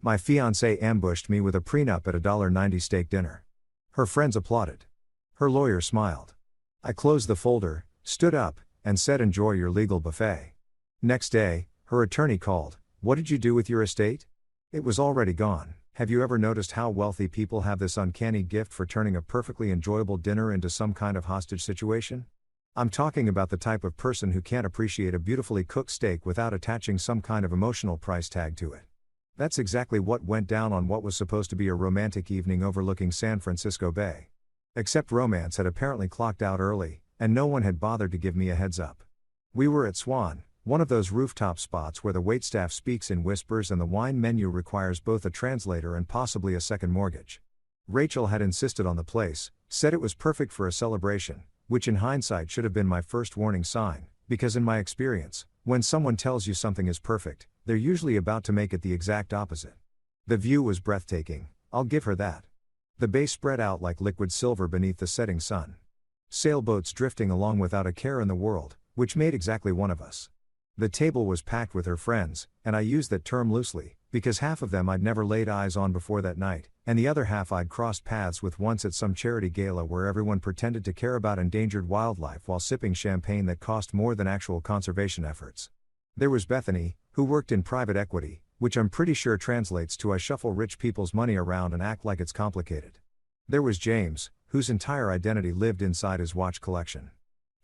My fiancée ambushed me with a prenup at a $1.90 steak dinner. Her friends applauded. Her lawyer smiled. I closed the folder, stood up, and said, "Enjoy your legal buffet." Next day, her attorney called. "What did you do with your estate?" It was already gone. Have you ever noticed how wealthy people have this uncanny gift for turning a perfectly enjoyable dinner into some kind of hostage situation? I'm talking about the type of person who can't appreciate a beautifully cooked steak without attaching some kind of emotional price tag to it. That's exactly what went down on what was supposed to be a romantic evening overlooking San Francisco Bay. Except romance had apparently clocked out early, and no one had bothered to give me a heads up. We were at Swan, one of those rooftop spots where the waitstaff speaks in whispers and the wine menu requires both a translator and possibly a second mortgage. Rachel had insisted on the place, said it was perfect for a celebration, which in hindsight should have been my first warning sign, because in my experience, when someone tells you something is perfect, they're usually about to make it the exact opposite. The view was breathtaking, I'll give her that. The bay spread out like liquid silver beneath the setting sun. Sailboats drifting along without a care in the world, which made exactly one of us. The table was packed with her friends, and I use that term loosely, because half of them I'd never laid eyes on before that night, and the other half I'd crossed paths with once at some charity gala where everyone pretended to care about endangered wildlife while sipping champagne that cost more than actual conservation efforts. There was Bethany, who worked in private equity, which I'm pretty sure translates to I shuffle rich people's money around and act like it's complicated. There was James, whose entire identity lived inside his watch collection.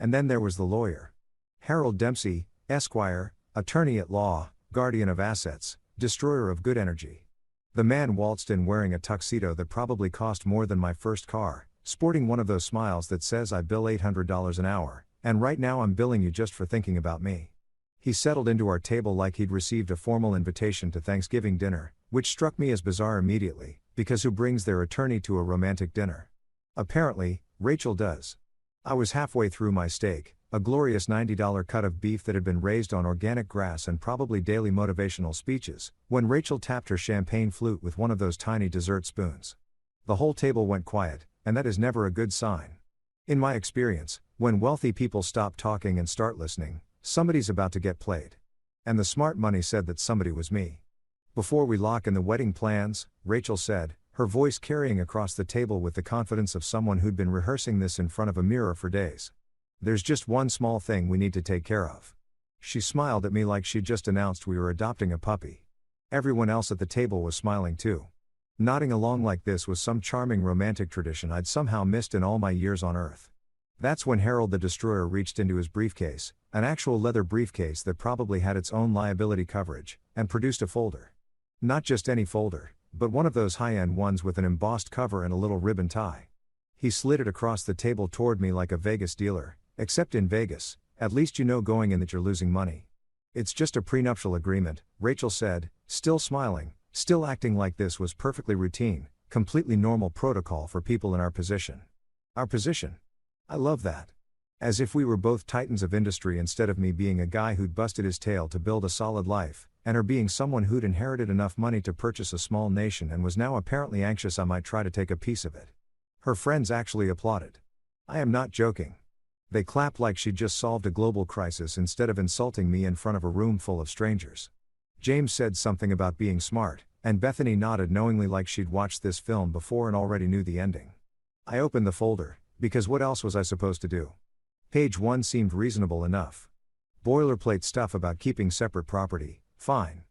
And then there was the lawyer. Harold Dempsey, Esquire, attorney at law, guardian of assets, destroyer of good energy. The man waltzed in wearing a tuxedo that probably cost more than my first car, sporting one of those smiles that says I bill $800 an hour, and right now I'm billing you just for thinking about me. He settled into our table like he'd received a formal invitation to Thanksgiving dinner, which struck me as bizarre immediately, because who brings their attorney to a romantic dinner? Apparently, Rachel does. I was halfway through my steak, a glorious $90 cut of beef that had been raised on organic grass and probably daily motivational speeches, when Rachel tapped her champagne flute with one of those tiny dessert spoons. The whole table went quiet, and that is never a good sign. In my experience, when wealthy people stop talking and start listening, somebody's about to get played. And the smart money said that somebody was me. "Before we lock in the wedding plans," Rachel said, her voice carrying across the table with the confidence of someone who'd been rehearsing this in front of a mirror for days. "There's just one small thing we need to take care of." She smiled at me like she'd just announced we were adopting a puppy. Everyone else at the table was smiling too. Nodding along like this was some charming romantic tradition I'd somehow missed in all my years on Earth. That's when Harold the Destroyer reached into his briefcase, an actual leather briefcase that probably had its own liability coverage, and produced a folder. Not just any folder, but one of those high-end ones with an embossed cover and a little ribbon tie. He slid it across the table toward me like a Vegas dealer, except in Vegas, at least you know going in that you're losing money. "It's just a prenuptial agreement," Rachel said, still smiling, still acting like this was perfectly routine, completely normal protocol for people in our position. Our position? I love that. As if we were both titans of industry instead of me being a guy who'd busted his tail to build a solid life, and her being someone who'd inherited enough money to purchase a small nation and was now apparently anxious I might try to take a piece of it. Her friends actually applauded. I am not joking. They clapped like she'd just solved a global crisis instead of insulting me in front of a room full of strangers. James said something about being smart, and Bethany nodded knowingly like she'd watched this film before and already knew the ending. I opened the folder, because what else was I supposed to do? Page 1 seemed reasonable enough. Boilerplate stuff about keeping separate property, fine.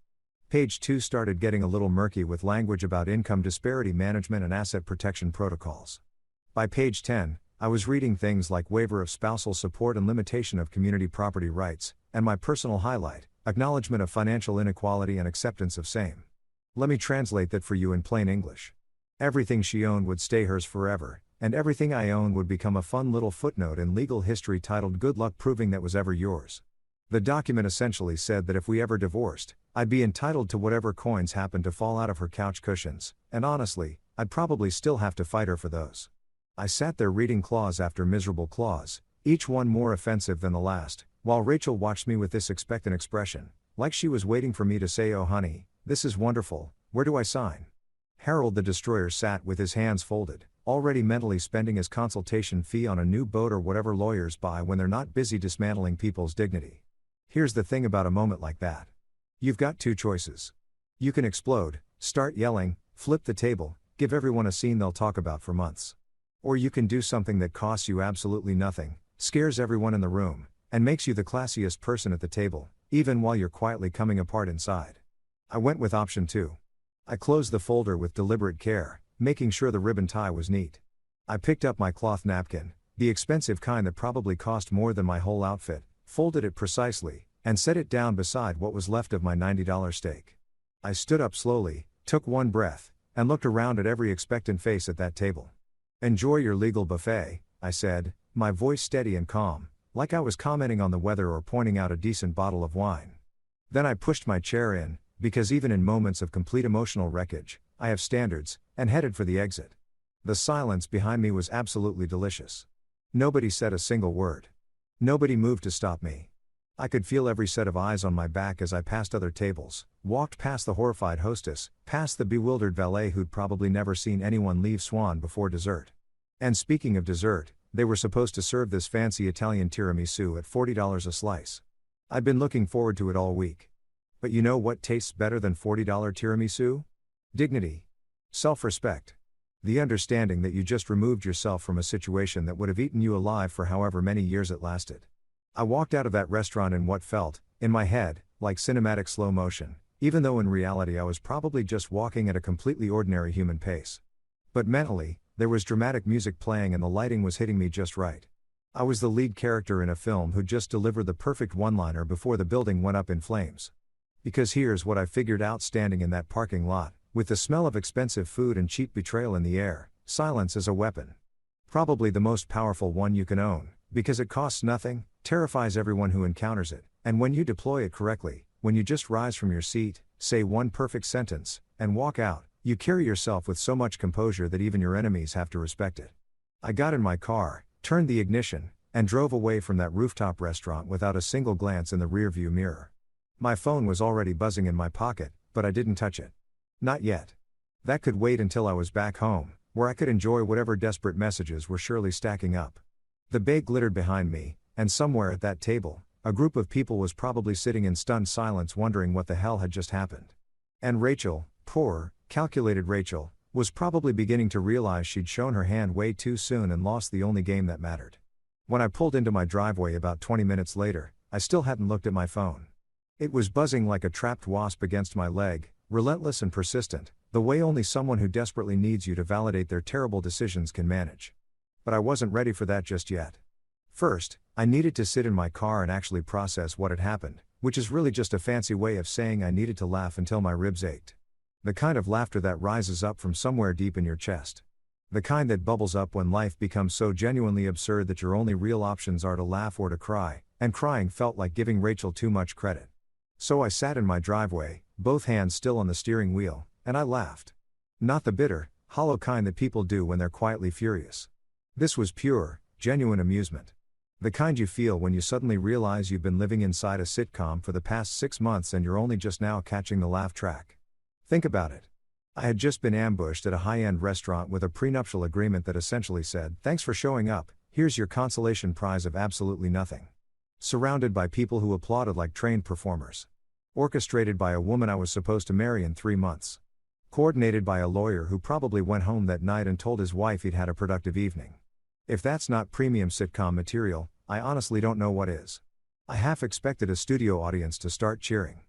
Page 2 started getting a little murky with language about income disparity management and asset protection protocols. By page 10, I was reading things like waiver of spousal support and limitation of community property rights, and my personal highlight, acknowledgement of financial inequality and acceptance of same. Let me translate that for you in plain English. Everything she owned would stay hers forever, and everything I owned would become a fun little footnote in legal history titled "Good luck proving that was ever yours." The document essentially said that if we ever divorced, I'd be entitled to whatever coins happened to fall out of her couch cushions, and honestly, I'd probably still have to fight her for those. I sat there reading clause after miserable clause, each one more offensive than the last, while Rachel watched me with this expectant expression, like she was waiting for me to say, "Oh honey, this is wonderful, where do I sign?" Harold the Destroyer sat with his hands folded, already mentally spending his consultation fee on a new boat or whatever lawyers buy when they're not busy dismantling people's dignity. Here's the thing about a moment like that. You've got two choices. You can explode, Start yelling, flip the table, give everyone a scene they'll talk about for months. Or you can do something that costs you absolutely nothing, scares everyone in the room, and makes you the classiest person at the table, even while you're quietly coming apart inside. I went with option 2. I closed the folder with deliberate care, making sure the ribbon tie was neat. I picked up my cloth napkin, the expensive kind that probably cost more than my whole outfit, folded it precisely, and set it down beside what was left of my $90 steak. I stood up slowly, took one breath, and looked around at every expectant face at that table. "Enjoy your legal buffet," I said, my voice steady and calm, like I was commenting on the weather or pointing out a decent bottle of wine. Then I pushed my chair in, because even in moments of complete emotional wreckage, I have standards, and headed for the exit. The silence behind me was absolutely delicious. Nobody said a single word. Nobody moved to stop me. I could feel every set of eyes on my back as I passed other tables, walked past the horrified hostess, past the bewildered valet who'd probably never seen anyone leave Swan before dessert. And speaking of dessert, they were supposed to serve this fancy Italian tiramisu at $40 a slice. I'd been looking forward to it all week. But you know what tastes better than $40 tiramisu? Dignity. Self-respect. The understanding that you just removed yourself from a situation that would have eaten you alive for however many years it lasted. I walked out of that restaurant in what felt, in my head, like cinematic slow motion, even though in reality I was probably just walking at a completely ordinary human pace. But mentally, there was dramatic music playing and the lighting was hitting me just right. I was the lead character in a film who just delivered the perfect one-liner before the building went up in flames. Because here's what I figured out standing in that parking lot, with the smell of expensive food and cheap betrayal in the air: silence is a weapon. Probably the most powerful one you can own, because it costs nothing, terrifies everyone who encounters it, and when you deploy it correctly, when you just rise from your seat, say one perfect sentence, and walk out, you carry yourself with so much composure that even your enemies have to respect it. I got in my car, turned the ignition, and drove away from that rooftop restaurant without a single glance in the rearview mirror. My phone was already buzzing in my pocket, but I didn't touch it. Not yet. That could wait until I was back home, where I could enjoy whatever desperate messages were surely stacking up. The bay glittered behind me, and somewhere at that table, a group of people was probably sitting in stunned silence wondering what the hell had just happened. And Rachel, poor, calculated Rachel, was probably beginning to realize she'd shown her hand way too soon and lost the only game that mattered. When I pulled into my driveway about 20 minutes later, I still hadn't looked at my phone. It was buzzing like a trapped wasp against my leg, relentless and persistent, the way only someone who desperately needs you to validate their terrible decisions can manage. But I wasn't ready for that just yet. First, I needed to sit in my car and actually process what had happened, which is really just a fancy way of saying I needed to laugh until my ribs ached. The kind of laughter that rises up from somewhere deep in your chest. The kind that bubbles up when life becomes so genuinely absurd that your only real options are to laugh or to cry, and crying felt like giving Rachel too much credit. So I sat in my driveway, both hands still on the steering wheel, and I laughed. Not the bitter, hollow kind that people do when they're quietly furious. This was pure, genuine amusement. The kind you feel when you suddenly realize you've been living inside a sitcom for the past 6 months and you're only just now catching the laugh track. Think about it. I had just been ambushed at a high-end restaurant with a prenuptial agreement that essentially said, "Thanks for showing up, here's your consolation prize of absolutely nothing." Surrounded by people who applauded like trained performers. Orchestrated by a woman I was supposed to marry in 3 months. Coordinated by a lawyer who probably went home that night and told his wife he'd had a productive evening. If that's not premium sitcom material, I honestly don't know what is. I half expected a studio audience to start cheering.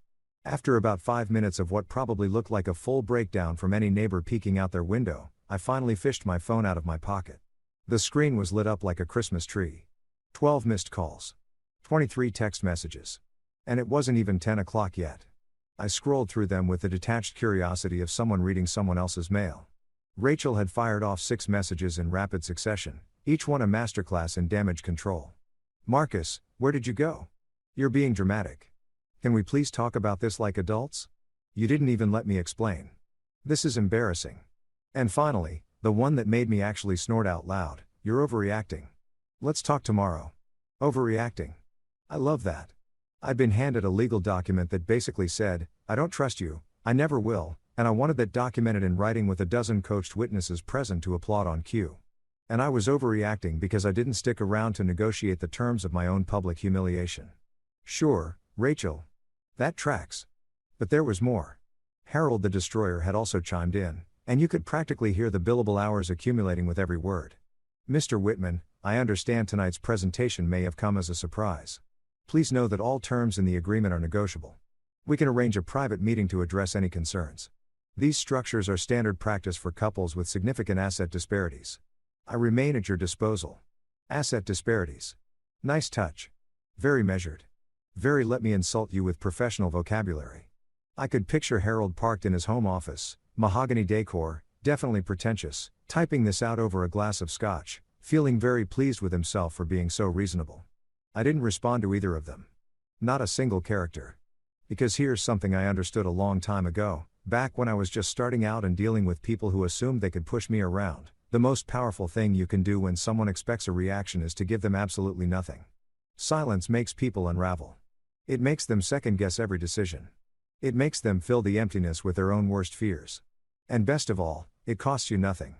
After about 5 minutes of what probably looked like a full breakdown from any neighbor peeking out their window, I finally fished my phone out of my pocket. The screen was lit up like a Christmas tree. 12 missed calls. 23 text messages. And it wasn't even 10 o'clock yet. I scrolled through them with the detached curiosity of someone reading someone else's mail. Rachel had fired off 6 messages in rapid succession, each one a masterclass in damage control. "Marcus, where did you go? You're being dramatic. Can we please talk about this like adults? You didn't even let me explain. This is embarrassing." And finally, the one that made me actually snort out loud, "You're overreacting. Let's talk tomorrow." Overreacting. I love that. I'd been handed a legal document that basically said, "I don't trust you, I never will," and I wanted that documented in writing with a dozen coached witnesses present to applaud on cue. And I was overreacting because I didn't stick around to negotiate the terms of my own public humiliation. Sure, Rachel. That tracks. But there was more. Harold the Destroyer had also chimed in, and you could practically hear the billable hours accumulating with every word. Mr. Whitman, I understand tonight's presentation may have come as a surprise. Please know that all terms in the agreement are negotiable. We can arrange a private meeting to address any concerns. These structures are standard practice for couples with significant asset disparities. I remain at your disposal. Asset disparities. Nice touch. Very measured. Very let me insult you with professional vocabulary. I could picture Harold parked in his home office, mahogany decor, definitely pretentious, typing this out over a glass of scotch, feeling very pleased with himself for being so reasonable. I didn't respond to either of them. Not a single character. Because here's something I understood a long time ago, back when I was just starting out and dealing with people who assumed they could push me around. The most powerful thing you can do when someone expects a reaction is to give them absolutely nothing. Silence makes people unravel. It makes them second-guess every decision. It makes them fill the emptiness with their own worst fears. And best of all, it costs you nothing.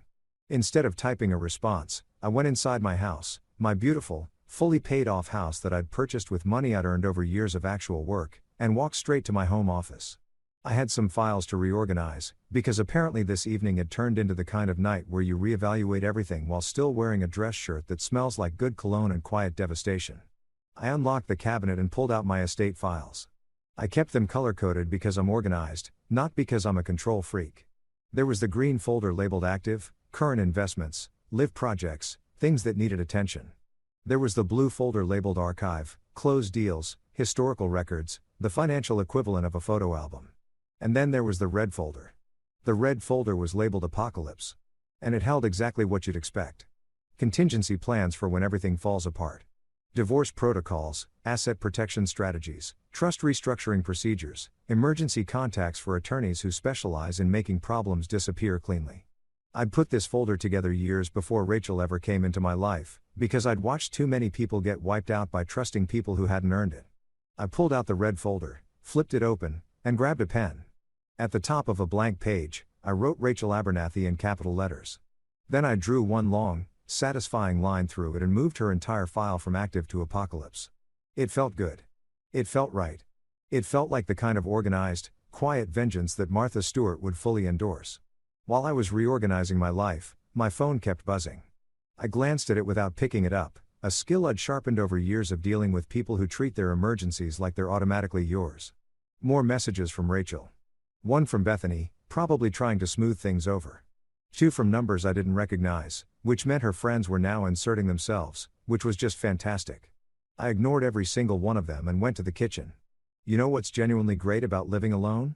Instead of typing a response, I went inside my house, my beautiful, fully paid-off house that I'd purchased with money I'd earned over years of actual work, and walked straight to my home office. I had some files to reorganize, because apparently this evening had turned into the kind of night where you reevaluate everything while still wearing a dress shirt that smells like good cologne and quiet devastation. I unlocked the cabinet and pulled out my estate files. I kept them color-coded because I'm organized, not because I'm a control freak. There was the green folder labeled active, current investments, live projects, things that needed attention. There was the blue folder labeled archive, closed deals, historical records, the financial equivalent of a photo album. And then there was the red folder. The red folder was labeled apocalypse. And it held exactly what you'd expect. Contingency plans for when everything falls apart. Divorce protocols, asset protection strategies, trust restructuring procedures, emergency contacts for attorneys who specialize in making problems disappear cleanly. I'd put this folder together years before Rachel ever came into my life, because I'd watched too many people get wiped out by trusting people who hadn't earned it. I pulled out the red folder, flipped it open, and grabbed a pen. At the top of a blank page, I wrote Rachel Abernathy in capital letters. Then I drew one long, satisfying line through it and moved her entire file from active to apocalypse. It felt good. It felt right. It felt like the kind of organized, quiet vengeance that Martha Stewart would fully endorse. While I was reorganizing my life, my phone kept buzzing. I glanced at it without picking it up, a skill I'd sharpened over years of dealing with people who treat their emergencies like they're automatically yours. More messages from Rachel. One from Bethany, probably trying to smooth things over. Two from numbers I didn't recognize, which meant her friends were now inserting themselves, which was just fantastic. I ignored every single one of them and went to the kitchen. You know what's genuinely great about living alone?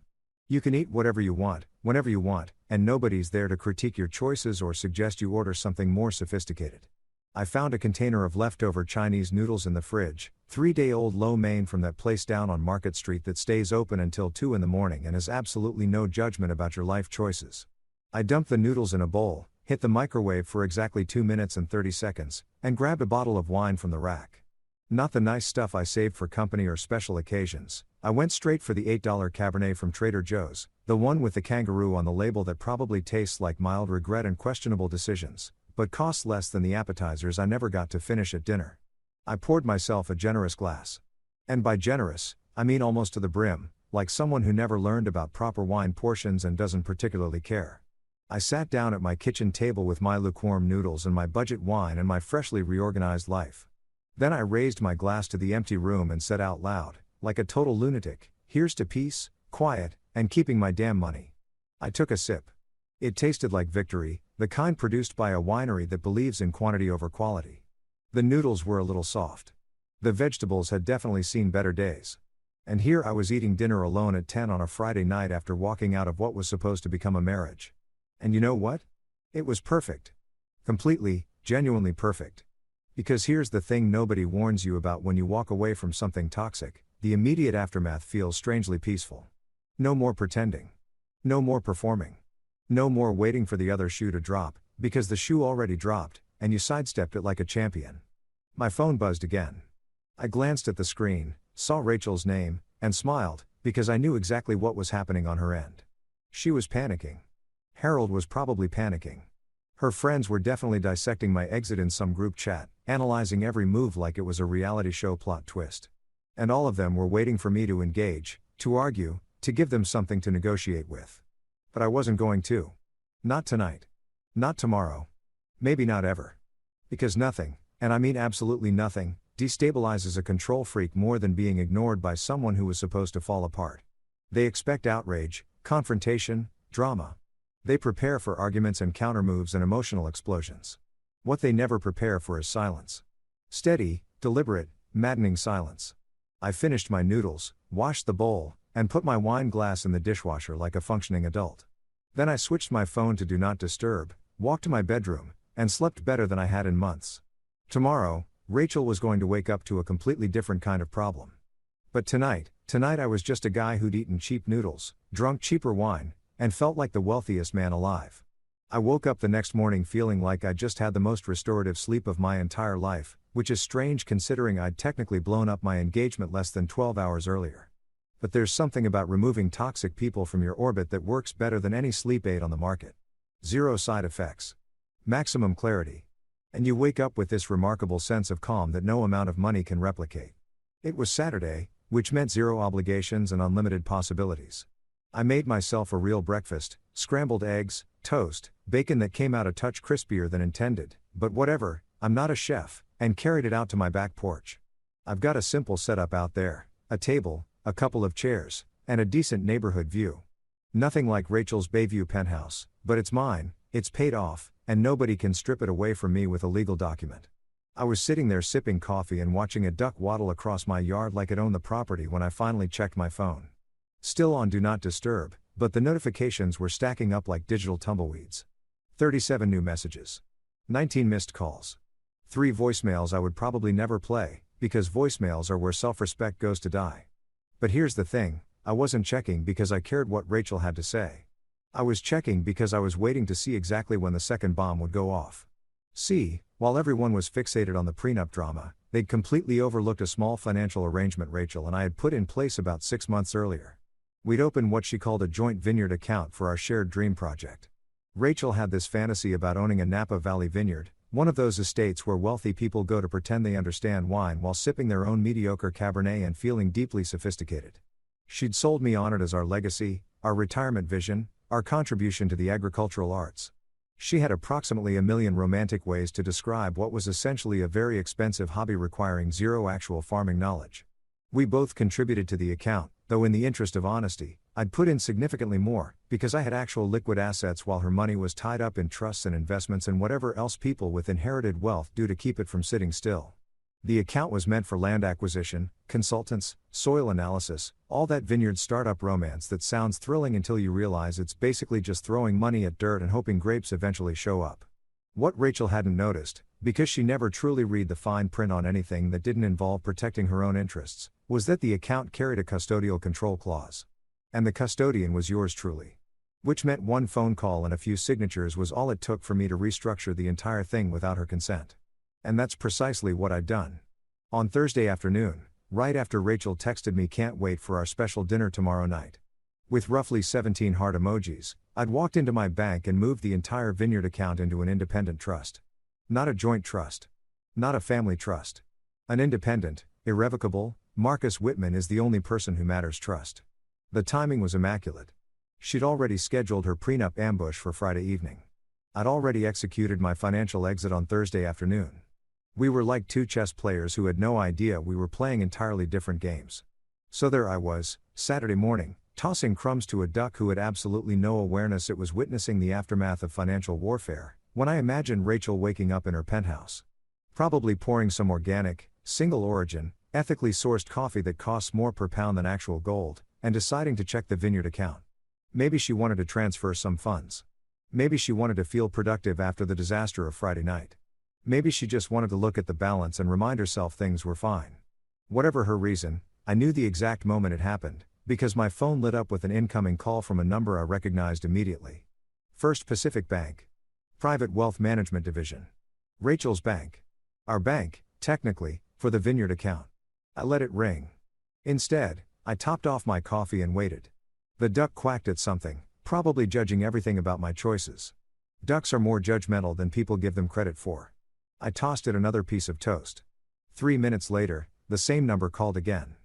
You can eat whatever you want, whenever you want, and nobody's there to critique your choices or suggest you order something more sophisticated. I found a container of leftover Chinese noodles in the fridge, 3-day-old lo mein from that place down on Market Street that stays open until 2 in the morning and has absolutely no judgment about your life choices. I dumped the noodles in a bowl, hit the microwave for exactly 2 minutes and 30 seconds, and grabbed a bottle of wine from the rack. Not the nice stuff I saved for company or special occasions. I went straight for the $8 Cabernet from Trader Joe's, the one with the kangaroo on the label that probably tastes like mild regret and questionable decisions, but costs less than the appetizers I never got to finish at dinner. I poured myself a generous glass. And by generous, I mean almost to the brim, like someone who never learned about proper wine portions and doesn't particularly care. I sat down at my kitchen table with my lukewarm noodles and my budget wine and my freshly reorganized life. Then I raised my glass to the empty room and said out loud, like a total lunatic, here's to peace, quiet, and keeping my damn money. I took a sip. It tasted like victory, the kind produced by a winery that believes in quantity over quality. The noodles were a little soft. The vegetables had definitely seen better days. And here I was eating dinner alone at 10 on a Friday night after walking out of what was supposed to become a marriage. And you know what? It was perfect. Completely, genuinely perfect. Because here's the thing nobody warns you about when you walk away from something toxic, the immediate aftermath feels strangely peaceful. No more pretending. No more performing. No more waiting for the other shoe to drop, because the shoe already dropped, and you sidestepped it like a champion. My phone buzzed again. I glanced at the screen, saw Rachel's name, and smiled, because I knew exactly what was happening on her end. She was panicking. Harold was probably panicking. Her friends were definitely dissecting my exit in some group chat, analyzing every move like it was a reality show plot twist. And all of them were waiting for me to engage, to argue, to give them something to negotiate with. But I wasn't going to. Not tonight. Not tomorrow. Maybe not ever. Because nothing, and I mean absolutely nothing, destabilizes a control freak more than being ignored by someone who was supposed to fall apart. They expect outrage, confrontation, drama. They prepare for arguments and countermoves and emotional explosions. What they never prepare for is silence. Steady, deliberate, maddening silence. I finished my noodles, washed the bowl, and put my wine glass in the dishwasher like a functioning adult. Then I switched my phone to Do Not Disturb, walked to my bedroom, and slept better than I had in months. Tomorrow, Rachel was going to wake up to a completely different kind of problem. But tonight I was just a guy who'd eaten cheap noodles, drunk cheaper wine, and felt like the wealthiest man alive. I woke up the next morning feeling like I'd just had the most restorative sleep of my entire life, which is strange considering I'd technically blown up my engagement less than 12 hours earlier. But there's something about removing toxic people from your orbit that works better than any sleep aid on the market. 0 side effects. Maximum clarity. And you wake up with this remarkable sense of calm that no amount of money can replicate. It was Saturday, which meant 0 obligations and unlimited possibilities. I made myself a real breakfast, scrambled eggs, toast, bacon that came out a touch crispier than intended, but whatever, I'm not a chef, and carried it out to my back porch. I've got a simple setup out there, a table, a couple of chairs, and a decent neighborhood view. Nothing like Rachel's Bayview penthouse, but it's mine, it's paid off, and nobody can strip it away from me with a legal document. I was sitting there sipping coffee and watching a duck waddle across my yard like it owned the property when I finally checked my phone. Still on Do Not Disturb, but the notifications were stacking up like digital tumbleweeds. 37 new messages. 19 missed calls. 3 voicemails I would probably never play, because voicemails are where self-respect goes to die. But here's the thing, I wasn't checking because I cared what Rachel had to say. I was checking because I was waiting to see exactly when the second bomb would go off. See, while everyone was fixated on the prenup drama, they'd completely overlooked a small financial arrangement Rachel and I had put in place about 6 months earlier. We'd opened what she called a joint vineyard account for our shared dream project. Rachel had this fantasy about owning a Napa Valley vineyard, one of those estates where wealthy people go to pretend they understand wine while sipping their own mediocre Cabernet and feeling deeply sophisticated. She'd sold me on it as our legacy, our retirement vision, our contribution to the agricultural arts. She had approximately a million romantic ways to describe what was essentially a very expensive hobby requiring 0 actual farming knowledge. We both contributed to the account, though in the interest of honesty, I'd put in significantly more, because I had actual liquid assets while her money was tied up in trusts and investments and whatever else people with inherited wealth do to keep it from sitting still. The account was meant for land acquisition, consultants, soil analysis, all that vineyard startup romance that sounds thrilling until you realize it's basically just throwing money at dirt and hoping grapes eventually show up. What Rachel hadn't noticed, because she never truly read the fine print on anything that didn't involve protecting her own interests, was that the account carried a custodial control clause. And the custodian was yours truly. Which meant 1 phone call and a few signatures was all it took for me to restructure the entire thing without her consent. And that's precisely what I'd done. On Thursday afternoon, right after Rachel texted me can't wait for our special dinner tomorrow night. With roughly 17 heart emojis, I'd walked into my bank and moved the entire vineyard account into an independent trust. Not a joint trust. Not a family trust. An independent, irrevocable, Marcus Whitman is the only person who matters trust. The timing was immaculate. She'd already scheduled her prenup ambush for Friday evening. I'd already executed my financial exit on Thursday afternoon. We were like 2 chess players who had no idea we were playing entirely different games. So there I was, Saturday morning, tossing crumbs to a duck who had absolutely no awareness it was witnessing the aftermath of financial warfare, when I imagined Rachel waking up in her penthouse. Probably pouring some organic, single origin, ethically sourced coffee that costs more per pound than actual gold, and deciding to check the vineyard account. Maybe she wanted to transfer some funds. Maybe she wanted to feel productive after the disaster of Friday night. Maybe she just wanted to look at the balance and remind herself things were fine. Whatever her reason, I knew the exact moment it happened, because my phone lit up with an incoming call from a number I recognized immediately. First Pacific Bank. Private Wealth Management Division. Rachel's bank. Our bank, technically, for the vineyard account. I let it ring. Instead, I topped off my coffee and waited. The duck quacked at something, probably judging everything about my choices. Ducks are more judgmental than people give them credit for. I tossed it another piece of toast. 3 minutes later, the same number called again.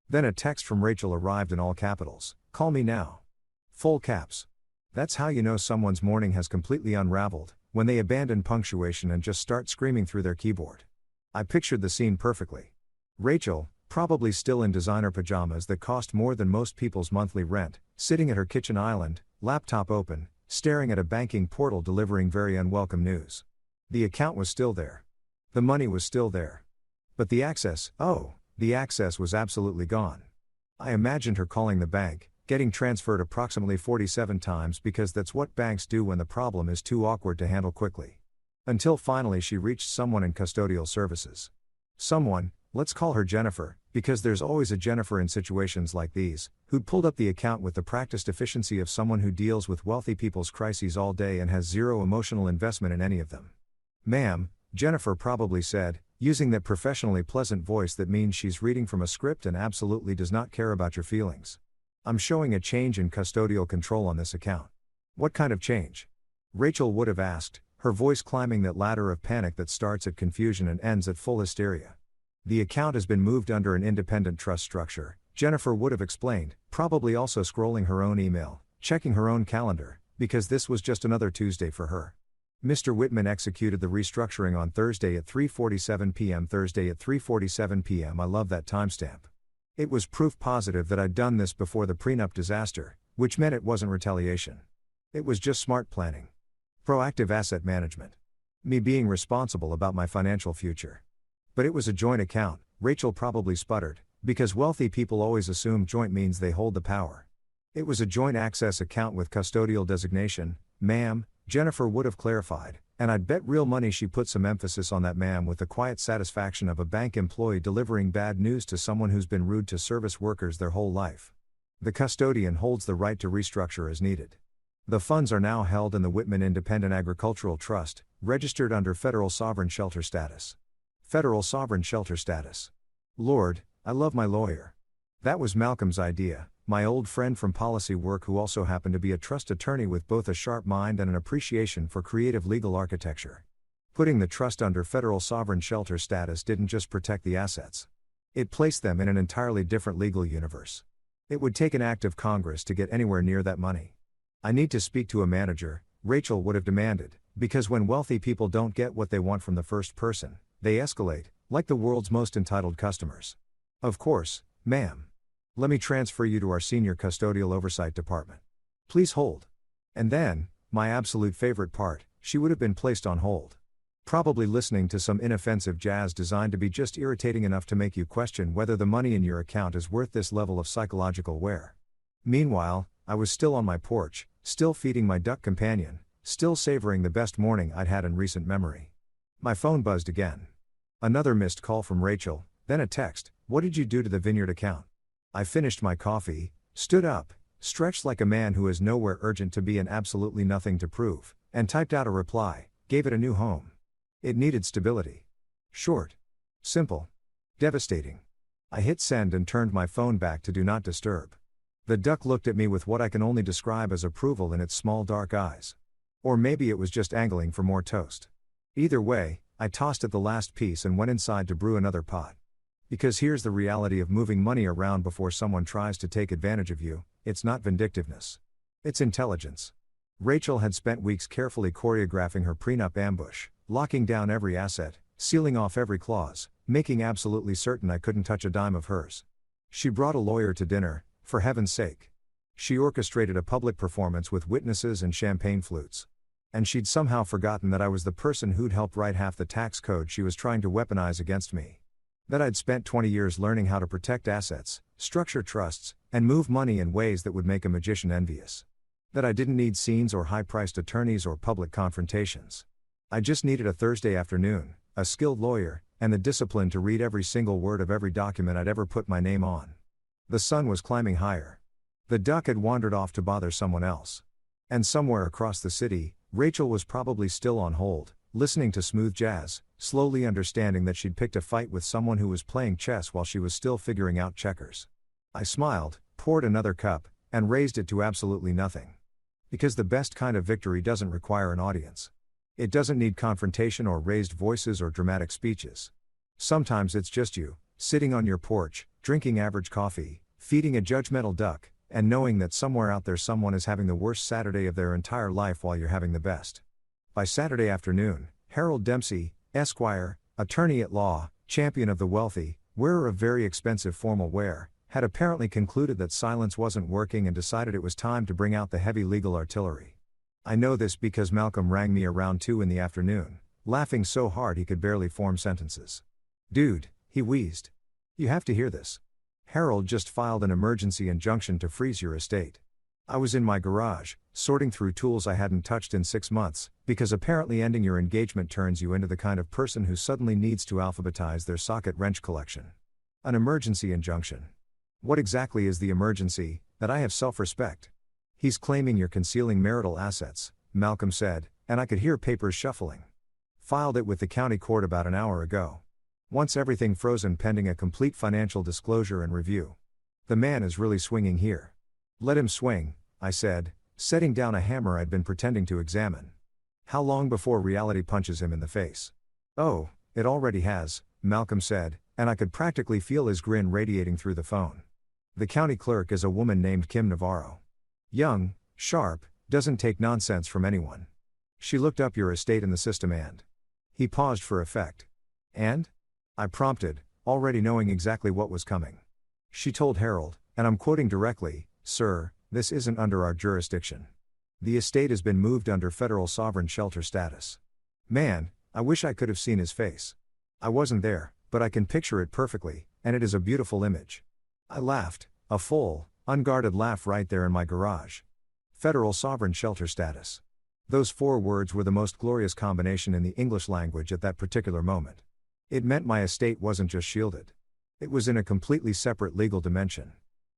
Then a text from Rachel arrived in all capitals. Call me now. Full caps. That's how you know someone's morning has completely unraveled, when they abandon punctuation and just start screaming through their keyboard. I pictured the scene perfectly. Rachel, probably still in designer pajamas that cost more than most people's monthly rent, sitting at her kitchen island, laptop open, staring at a banking portal delivering very unwelcome news. The account was still there. The money was still there. But the access was absolutely gone. I imagined her calling the bank, getting transferred approximately 47 times because that's what banks do when the problem is too awkward to handle quickly. Until finally she reached someone in custodial services. Someone, let's call her Jennifer, because there's always a Jennifer in situations like these, who'd pulled up the account with the practiced efficiency of someone who deals with wealthy people's crises all day and has zero emotional investment in any of them. "Ma'am," Jennifer probably said, using that professionally pleasant voice that means she's reading from a script and absolutely does not care about your feelings. "I'm showing a change in custodial control on this account." "What kind of change?" Rachel would have asked, her voice climbing that ladder of panic that starts at confusion and ends at full hysteria. "The account has been moved under an independent trust structure," Jennifer would have explained, probably also scrolling her own email, checking her own calendar, because this was just another Tuesday for her. "Mr. Whitman executed the restructuring on Thursday at 3:47 p.m. Thursday at 3:47 p.m. I love that timestamp. It was proof positive that I'd done this before the prenup disaster, which meant it wasn't retaliation. It was just smart planning. Proactive asset management. Me being responsible about my financial future. But it was a joint account," Rachel probably sputtered, because wealthy people always assume joint means they hold the power. "It was a joint access account with custodial designation, ma'am," Jennifer would have clarified, and I'd bet real money she put some emphasis on that ma'am with the quiet satisfaction of a bank employee delivering bad news to someone who's been rude to service workers their whole life. "The custodian holds the right to restructure as needed. The funds are now held in the Whitman Independent Agricultural Trust, registered under Federal Sovereign Shelter status." Federal Sovereign Shelter status. Lord, I love my lawyer. That was Malcolm's idea, my old friend from policy work who also happened to be a trust attorney with both a sharp mind and an appreciation for creative legal architecture. Putting the trust under Federal Sovereign Shelter status didn't just protect the assets. It placed them in an entirely different legal universe. It would take an act of Congress to get anywhere near that money. "I need to speak to a manager," Rachel would have demanded, because when wealthy people don't get what they want from the first person, they escalate, like the world's most entitled customers. "Of course, ma'am. Let me transfer you to our senior custodial oversight department. Please hold." And then, my absolute favorite part, she would have been placed on hold. Probably listening to some inoffensive jazz designed to be just irritating enough to make you question whether the money in your account is worth this level of psychological wear. Meanwhile, I was still on my porch, still feeding my duck companion, still savoring the best morning I'd had in recent memory. My phone buzzed again. Another missed call from Rachel, then a text, "What did you do to the Vineyard account?" I finished my coffee, stood up, stretched like a man who is nowhere urgent to be and absolutely nothing to prove, and typed out a reply, gave it a new home. It needed stability. Short. Simple. Devastating. I hit send and turned my phone back to do not disturb. The duck looked at me with what I can only describe as approval in its small dark eyes. Or maybe it was just angling for more toast. Either way, I tossed it the last piece and went inside to brew another pot. Because here's the reality of moving money around before someone tries to take advantage of you, it's not vindictiveness. It's intelligence. Rachel had spent weeks carefully choreographing her prenup ambush, locking down every asset, sealing off every clause, making absolutely certain I couldn't touch a dime of hers. She brought a lawyer to dinner, for heaven's sake. She orchestrated a public performance with witnesses and champagne flutes. And she'd somehow forgotten that I was the person who'd helped write half the tax code she was trying to weaponize against me. That I'd spent 20 years learning how to protect assets, structure trusts, and move money in ways that would make a magician envious. That I didn't need scenes or high-priced attorneys or public confrontations. I just needed a Thursday afternoon, a skilled lawyer, and the discipline to read every single word of every document I'd ever put my name on. The sun was climbing higher. The duck had wandered off to bother someone else. And somewhere across the city, Rachel was probably still on hold, listening to smooth jazz, slowly understanding that she'd picked a fight with someone who was playing chess while she was still figuring out checkers. I smiled, poured another cup, and raised it to absolutely nothing. Because the best kind of victory doesn't require an audience. It doesn't need confrontation or raised voices or dramatic speeches. Sometimes it's just you, sitting on your porch, drinking average coffee, feeding a judgmental duck, And knowing that somewhere out there someone is having the worst Saturday of their entire life while you're having the best. By Saturday afternoon, Harold Dempsey, Esquire, attorney at law, champion of the wealthy, wearer of very expensive formal wear, had apparently concluded that silence wasn't working and decided it was time to bring out the heavy legal artillery. I know this because Malcolm rang me around 2 in the afternoon, laughing so hard he could barely form sentences. "Dude," he wheezed. "You have to hear this. Harold just filed an emergency injunction to freeze your estate." I was in my garage, sorting through tools I hadn't touched in 6 months, because apparently ending your engagement turns you into the kind of person who suddenly needs to alphabetize their socket wrench collection. An emergency injunction. What exactly is the emergency? That I have self-respect. "He's claiming you're concealing marital assets," Malcolm said, and I could hear papers shuffling. "Filed it with the county court about an hour ago. Wants everything frozen pending a complete financial disclosure and review. The man is really swinging here." "Let him swing," I said, setting down a hammer I'd been pretending to examine. "How long before reality punches him in the face?" "Oh, it already has," Malcolm said, and I could practically feel his grin radiating through the phone. "The county clerk is a woman named Kim Navarro. Young, sharp, doesn't take nonsense from anyone. She looked up your estate in the system and..." He paused for effect. "And?" I prompted, already knowing exactly what was coming. "She told Harold, and I'm quoting directly, 'Sir, this isn't under our jurisdiction. The estate has been moved under federal sovereign shelter status.'" Man, I wish I could have seen his face. I wasn't there, but I can picture it perfectly, and it is a beautiful image. I laughed, a full, unguarded laugh right there in my garage. Federal sovereign shelter status. Those 4 words were the most glorious combination in the English language at that particular moment. It meant my estate wasn't just shielded. It was in a completely separate legal dimension.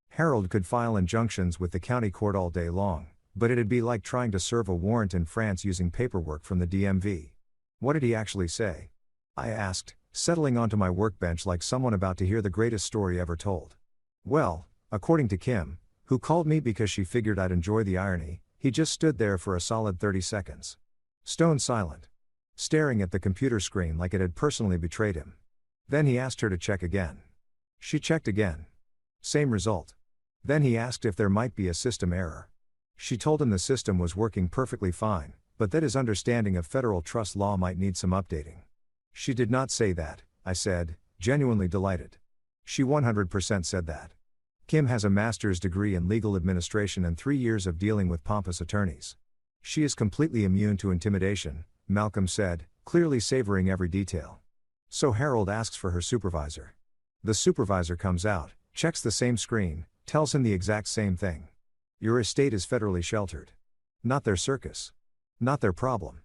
Harold could file injunctions with the county court all day long, but it'd be like trying to serve a warrant in France using paperwork from the DMV. "What did he actually say?" I asked, settling onto my workbench like someone about to hear the greatest story ever told. "Well, according to Kim, who called me because she figured I'd enjoy the irony, he just stood there for a solid 30 seconds. Stone silent. Staring at the computer screen like it had personally betrayed him. Then he asked her to check again. She checked again. Same result. Then he asked if there might be a system error. She told him the system was working perfectly fine, but that his understanding of federal trust law might need some updating." "She did not say that," I said, genuinely delighted. "She 100% said that. Kim has a master's degree in legal administration and 3 years of dealing with pompous attorneys. She is completely immune to intimidation," Malcolm said, clearly savoring every detail. "So Harold asks for her supervisor. The supervisor comes out, checks the same screen, tells him the exact same thing. Your estate is federally sheltered. Not their circus. Not their problem."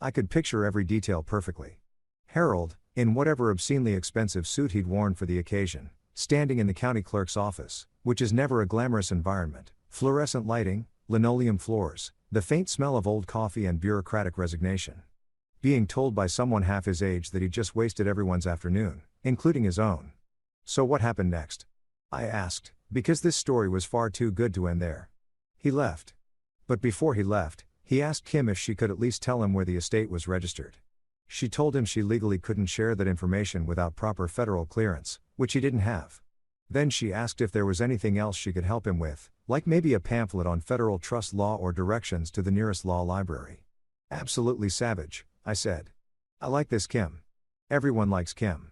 I could picture every detail perfectly. Harold, in whatever obscenely expensive suit he'd worn for the occasion, standing in the county clerk's office, which is never a glamorous environment, fluorescent lighting, linoleum floors, the faint smell of old coffee and bureaucratic resignation. Being told by someone half his age that he'd just wasted everyone's afternoon, including his own. "So what happened next?" I asked, because this story was far too good to end there. "He left. But before he left, he asked Kim if she could at least tell him where the estate was registered. She told him she legally couldn't share that information without proper federal clearance, which he didn't have. Then she asked if there was anything else she could help him with, like maybe a pamphlet on federal trust law or directions to the nearest law library." "Absolutely savage," I said. "I like this Kim. Everyone likes Kim.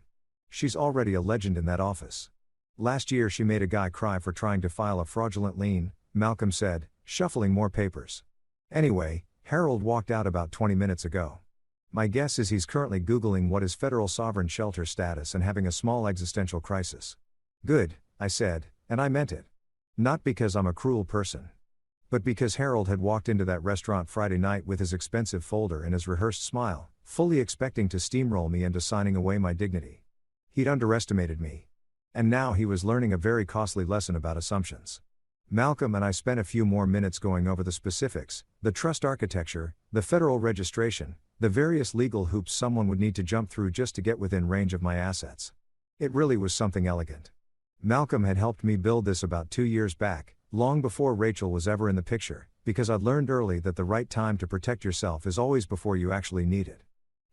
She's already a legend in that office. Last year she made a guy cry for trying to file a fraudulent lien," Malcolm said, shuffling more papers. "Anyway, Harold walked out about 20 minutes ago. My guess is he's currently Googling what is federal sovereign shelter status and having a small existential crisis." "Good," I said, and I meant it. Not because I'm a cruel person. But because Harold had walked into that restaurant Friday night with his expensive folder and his rehearsed smile, fully expecting to steamroll me into signing away my dignity. He'd underestimated me. And now he was learning a very costly lesson about assumptions. Malcolm and I spent a few more minutes going over the specifics, the trust architecture, the federal registration, the various legal hoops someone would need to jump through just to get within range of my assets. It really was something elegant. Malcolm had helped me build this about 2 years back, long before Rachel was ever in the picture, because I'd learned early that the right time to protect yourself is always before you actually need it.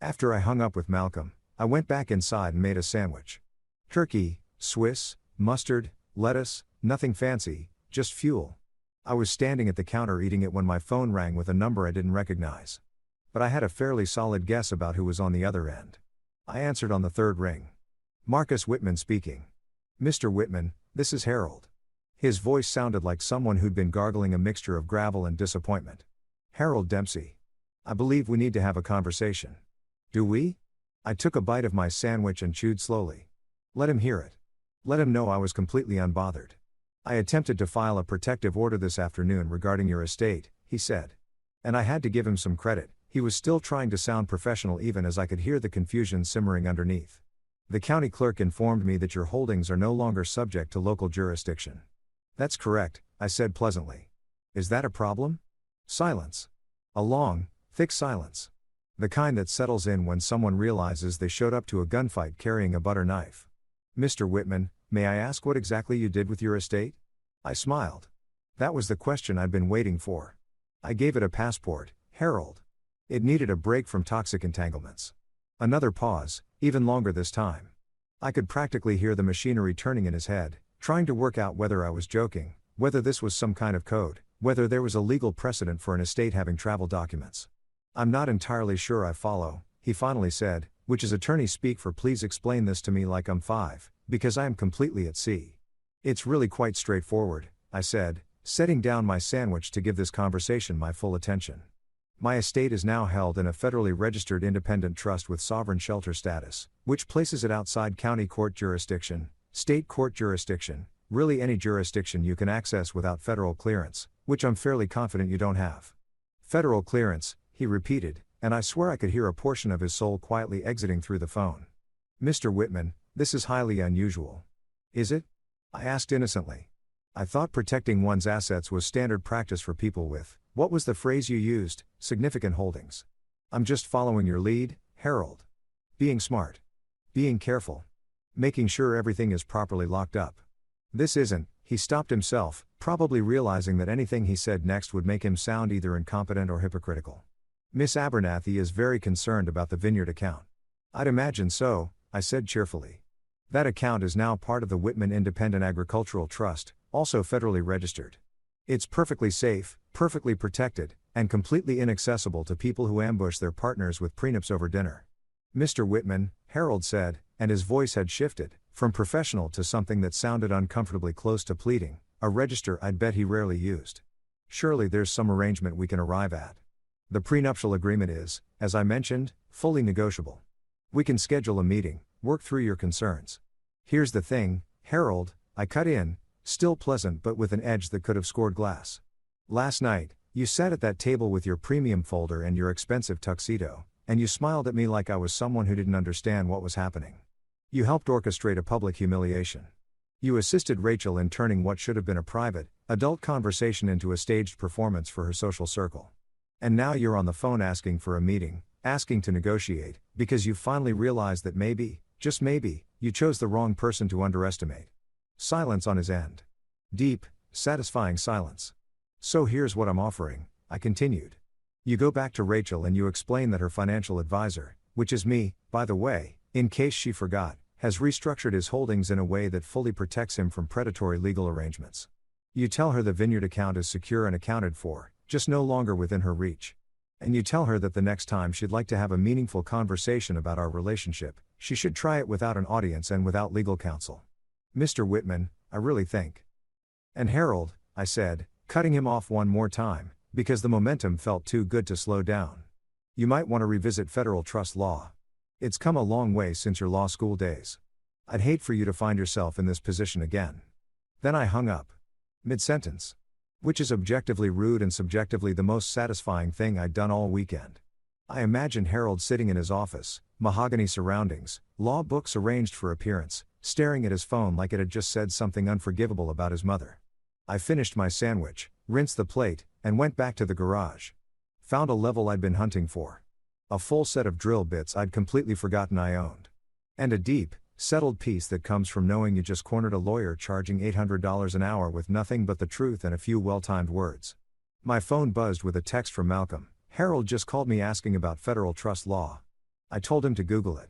After I hung up with Malcolm, I went back inside and made a sandwich. Turkey, Swiss, mustard, lettuce, nothing fancy, Just fuel. I was standing at the counter eating it when my phone rang with a number I didn't recognize. But I had a fairly solid guess about who was on the other end. I answered on the third ring. Marcus Whitman speaking. Mr. Whitman, this is Harold. His voice sounded like someone who'd been gargling a mixture of gravel and disappointment. Harold Dempsey. I believe we need to have a conversation. Do we? I took a bite of my sandwich and chewed slowly. Let him hear it. Let him know I was completely unbothered. I attempted to file a protective order this afternoon regarding your estate, he said. And I had to give him some credit, he was still trying to sound professional even as I could hear the confusion simmering underneath. The county clerk informed me that your holdings are no longer subject to local jurisdiction. That's correct, I said pleasantly. Is that a problem? Silence. A long, thick silence. The kind that settles in when someone realizes they showed up to a gunfight carrying a butter knife. Mr. Whitman, may I ask what exactly you did with your estate? I smiled. That was the question I'd been waiting for. I gave it a passport, Harold. It needed a break from toxic entanglements. Another pause, even longer this time. I could practically hear the machinery turning in his head, trying to work out whether I was joking, whether this was some kind of code, whether there was a legal precedent for an estate having travel documents. I'm not entirely sure I follow, he finally said, which is attorney speak for please explain this to me like I'm 5, because I am completely at sea. It's really quite straightforward, I said, setting down my sandwich to give this conversation my full attention. My estate is now held in a federally registered independent trust with sovereign shelter status, which places it outside county court jurisdiction, state court jurisdiction, really any jurisdiction you can access without federal clearance, which I'm fairly confident you don't have. Federal clearance, he repeated, and I swear I could hear a portion of his soul quietly exiting through the phone. Mr. Whitman, this is highly unusual. Is it? I asked innocently. I thought protecting one's assets was standard practice for people with, what was the phrase you used, significant holdings. I'm just following your lead, Harold. Being smart. Being careful. Making sure everything is properly locked up. This isn't, he stopped himself, probably realizing that anything he said next would make him sound either incompetent or hypocritical. Miss Abernathy is very concerned about the vineyard account. I'd imagine so, I said cheerfully. That account is now part of the Whitman Independent Agricultural Trust, also federally registered. It's perfectly safe, perfectly protected, and completely inaccessible to people who ambush their partners with prenups over dinner. Mr. Whitman, Harold said, and his voice had shifted, from professional to something that sounded uncomfortably close to pleading, a register I'd bet he rarely used. Surely there's some arrangement we can arrive at. The prenuptial agreement is, as I mentioned, fully negotiable. We can schedule a meeting, work through your concerns. Here's the thing, Harold, I cut in, still pleasant but with an edge that could have scored glass. Last night, you sat at that table with your premium folder and your expensive tuxedo, and you smiled at me like I was someone who didn't understand what was happening. You helped orchestrate a public humiliation. You assisted Rachel in turning what should have been a private, adult conversation into a staged performance for her social circle. And now you're on the phone asking for a meeting, asking to negotiate, because you finally realized that maybe, just maybe, you chose the wrong person to underestimate. Silence on his end. Deep, satisfying silence. So here's what I'm offering, I continued. You go back to Rachel and you explain that her financial advisor, which is me, by the way, in case she forgot, has restructured his holdings in a way that fully protects him from predatory legal arrangements. You tell her the vineyard account is secure and accounted for, just no longer within her reach. And you tell her that the next time she'd like to have a meaningful conversation about our relationship, she should try it without an audience and without legal counsel. Mr. Whitman, I really think. And Harold, I said, cutting him off one more time, because the momentum felt too good to slow down. You might want to revisit federal trust law. It's come a long way since your law school days. I'd hate for you to find yourself in this position again. Then I hung up. Mid-sentence. Which is objectively rude and subjectively the most satisfying thing I'd done all weekend. I imagined Harold sitting in his office, mahogany surroundings, law books arranged for appearance, staring at his phone like it had just said something unforgivable about his mother. I finished my sandwich, rinsed the plate, and went back to the garage. Found a level I'd been hunting for. A full set of drill bits I'd completely forgotten I owned. And a deep, settled peace that comes from knowing you just cornered a lawyer charging $800 an hour with nothing but the truth and a few well-timed words. My phone buzzed with a text from Malcolm. Harold just called me asking about federal trust law. I told him to Google it.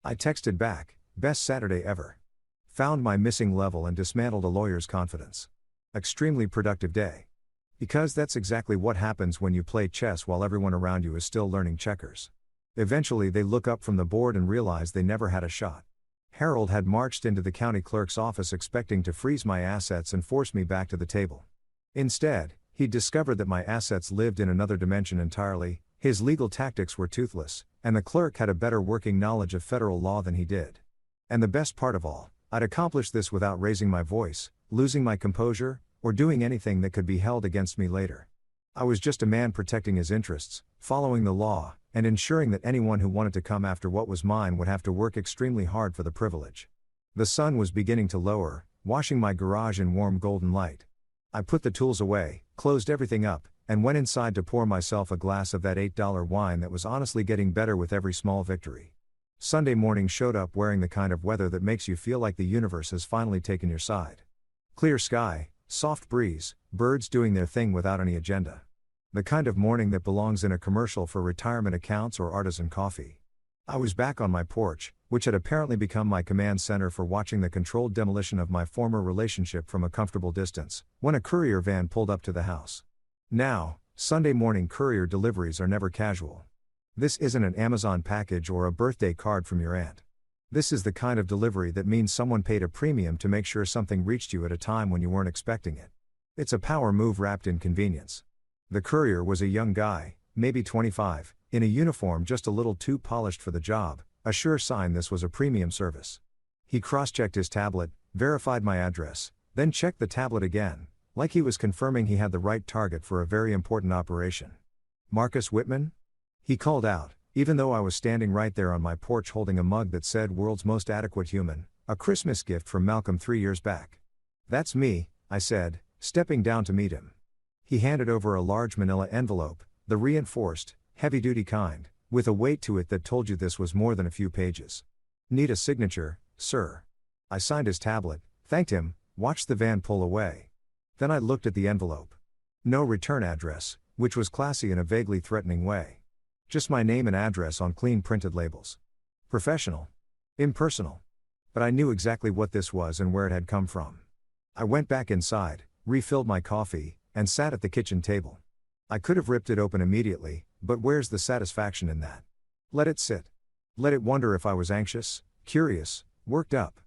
I texted back, best Saturday ever. Found my missing level and dismantled a lawyer's confidence. Extremely productive day. Because that's exactly what happens when you play chess while everyone around you is still learning checkers. Eventually they look up from the board and realize they never had a shot. Harold had marched into the county clerk's office expecting to freeze my assets and force me back to the table. Instead, he discovered that my assets lived in another dimension entirely, his legal tactics were toothless, and the clerk had a better working knowledge of federal law than he did. And the best part of all, I'd accomplished this without raising my voice, losing my composure, or doing anything that could be held against me later. I was just a man protecting his interests, following the law, and ensuring that anyone who wanted to come after what was mine would have to work extremely hard for the privilege. The sun was beginning to lower, washing my garage in warm golden light. I put the tools away, closed everything up, and went inside to pour myself a glass of that $8 wine that was honestly getting better with every small victory. Sunday morning showed up wearing the kind of weather that makes you feel like the universe has finally taken your side. Clear sky, soft breeze, birds doing their thing without any agenda. The kind of morning that belongs in a commercial for retirement accounts or artisan coffee. I was back on my porch, which had apparently become my command center for watching the controlled demolition of my former relationship from a comfortable distance, when a courier van pulled up to the house. Now, Sunday morning courier deliveries are never casual. This isn't an Amazon package or a birthday card from your aunt. This is the kind of delivery that means someone paid a premium to make sure something reached you at a time when you weren't expecting it. It's a power move wrapped in convenience. The courier was a young guy, maybe 25, in a uniform just a little too polished for the job, a sure sign this was a premium service. He cross-checked his tablet, verified my address, then checked the tablet again, like he was confirming he had the right target for a very important operation. "Marcus Whitman?" he called out, even though I was standing right there on my porch holding a mug that said "World's Most Adequate Human," a Christmas gift from Malcolm 3 years back. "That's me," I said, stepping down to meet him. He handed over a large manila envelope, the reinforced, heavy-duty kind, with a weight to it that told you this was more than a few pages. "Need a signature, sir." I signed his tablet, thanked him, watched the van pull away. Then I looked at the envelope. No return address, which was classy in a vaguely threatening way. Just my name and address on clean printed labels. Professional. Impersonal. But I knew exactly what this was and where it had come from. I went back inside, refilled my coffee, and sat at the kitchen table. I could have ripped it open immediately, but where's the satisfaction in that? Let it sit. Let it wonder if I was anxious, curious, worked up.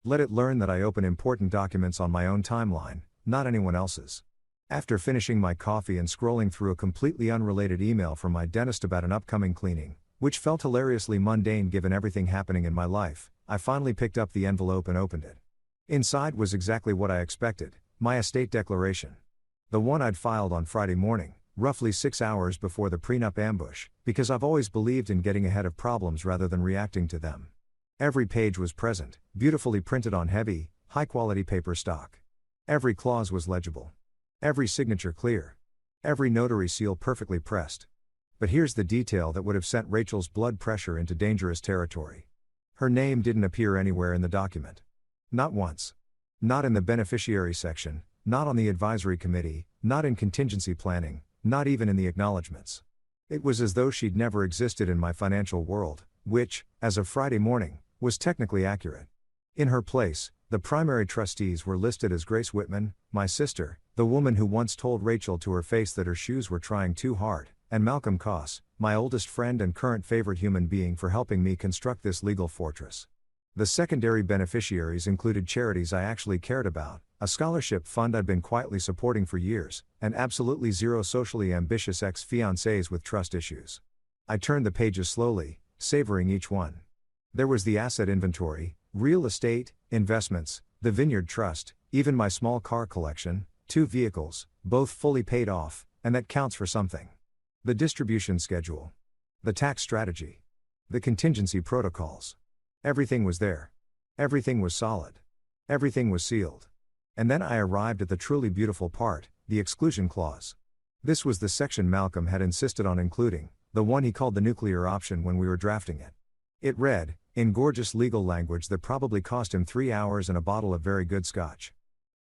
Let it learn that I open important documents on my own timeline, not anyone else's. After finishing my coffee and scrolling through a completely unrelated email from my dentist about an upcoming cleaning, which felt hilariously mundane given everything happening in my life, I finally picked up the envelope and opened it. Inside was exactly what I expected, my estate declaration. The one I'd filed on Friday morning, roughly 6 hours before the prenup ambush, because I've always believed in getting ahead of problems rather than reacting to them. Every page was present, beautifully printed on heavy, high-quality paper stock. Every clause was legible. Every signature clear. Every notary seal perfectly pressed. But here's the detail that would have sent Rachel's blood pressure into dangerous territory. Her name didn't appear anywhere in the document. Not once. Not in the beneficiary section, not on the advisory committee, not in contingency planning, not even in the acknowledgments. It was as though she'd never existed in my financial world, which, as of Friday morning, was technically accurate. In her place, the primary trustees were listed as Grace Whitman, my sister, the woman who once told Rachel to her face that her shoes were trying too hard, and Malcolm Koss, my oldest friend and current favorite human being for helping me construct this legal fortress. The secondary beneficiaries included charities I actually cared about, a scholarship fund I'd been quietly supporting for years, and absolutely zero socially ambitious ex-fiancés with trust issues. I turned the pages slowly, savoring each one. There was the asset inventory, real estate, investments, the Vineyard Trust, even my small car collection, 2 vehicles, both fully paid off, and that counts for something. The distribution schedule. The tax strategy. The contingency protocols. Everything was there. Everything was solid. Everything was sealed. And then I arrived at the truly beautiful part, the exclusion clause. This was the section Malcolm had insisted on including, the one he called the nuclear option when we were drafting it. It read, in gorgeous legal language that probably cost him 3 hours and a bottle of very good scotch.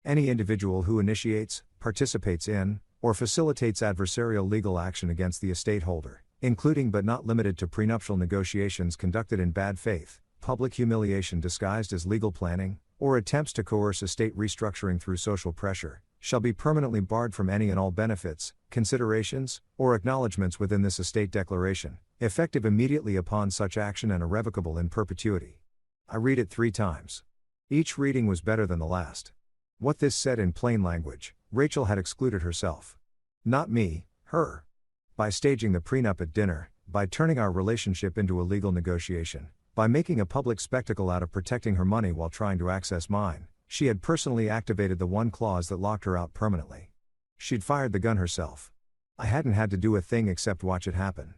Any individual who initiates, participates in, or facilitates adversarial legal action against the estate holder, including but not limited to prenuptial negotiations conducted in bad faith, public humiliation disguised as legal planning, or attempts to coerce estate restructuring through social pressure, shall be permanently barred from any and all benefits, considerations, or acknowledgments within this estate declaration, effective immediately upon such action and irrevocable in perpetuity. I read it 3 times. Each reading was better than the last. What this said in plain language, Rachel had excluded herself. Not me, her. By staging the prenup at dinner, by turning our relationship into a legal negotiation, by making a public spectacle out of protecting her money while trying to access mine, she had personally activated the one clause that locked her out permanently. She'd fired the gun herself. I hadn't had to do a thing except watch it happen.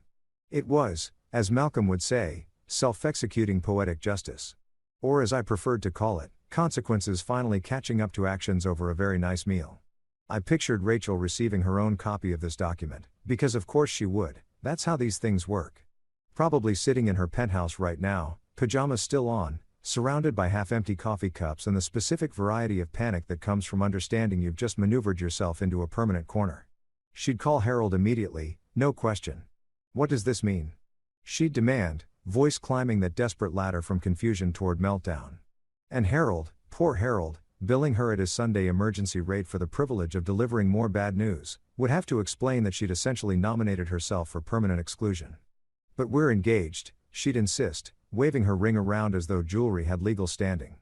It was, as Malcolm would say, self-executing poetic justice. Or as I preferred to call it, consequences finally catching up to actions over a very nice meal. I pictured Rachel receiving her own copy of this document, because of course she would, that's how these things work. Probably sitting in her penthouse right now, pajamas still on, surrounded by half-empty coffee cups and the specific variety of panic that comes from understanding you've just maneuvered yourself into a permanent corner. She'd call Harold immediately, no question. What does this mean? She'd demand, voice climbing that desperate ladder from confusion toward meltdown. And Harold, poor Harold, billing her at his Sunday emergency rate for the privilege of delivering more bad news, would have to explain that she'd essentially nominated herself for permanent exclusion. But we're engaged, she'd insist, waving her ring around as though jewelry had legal standing.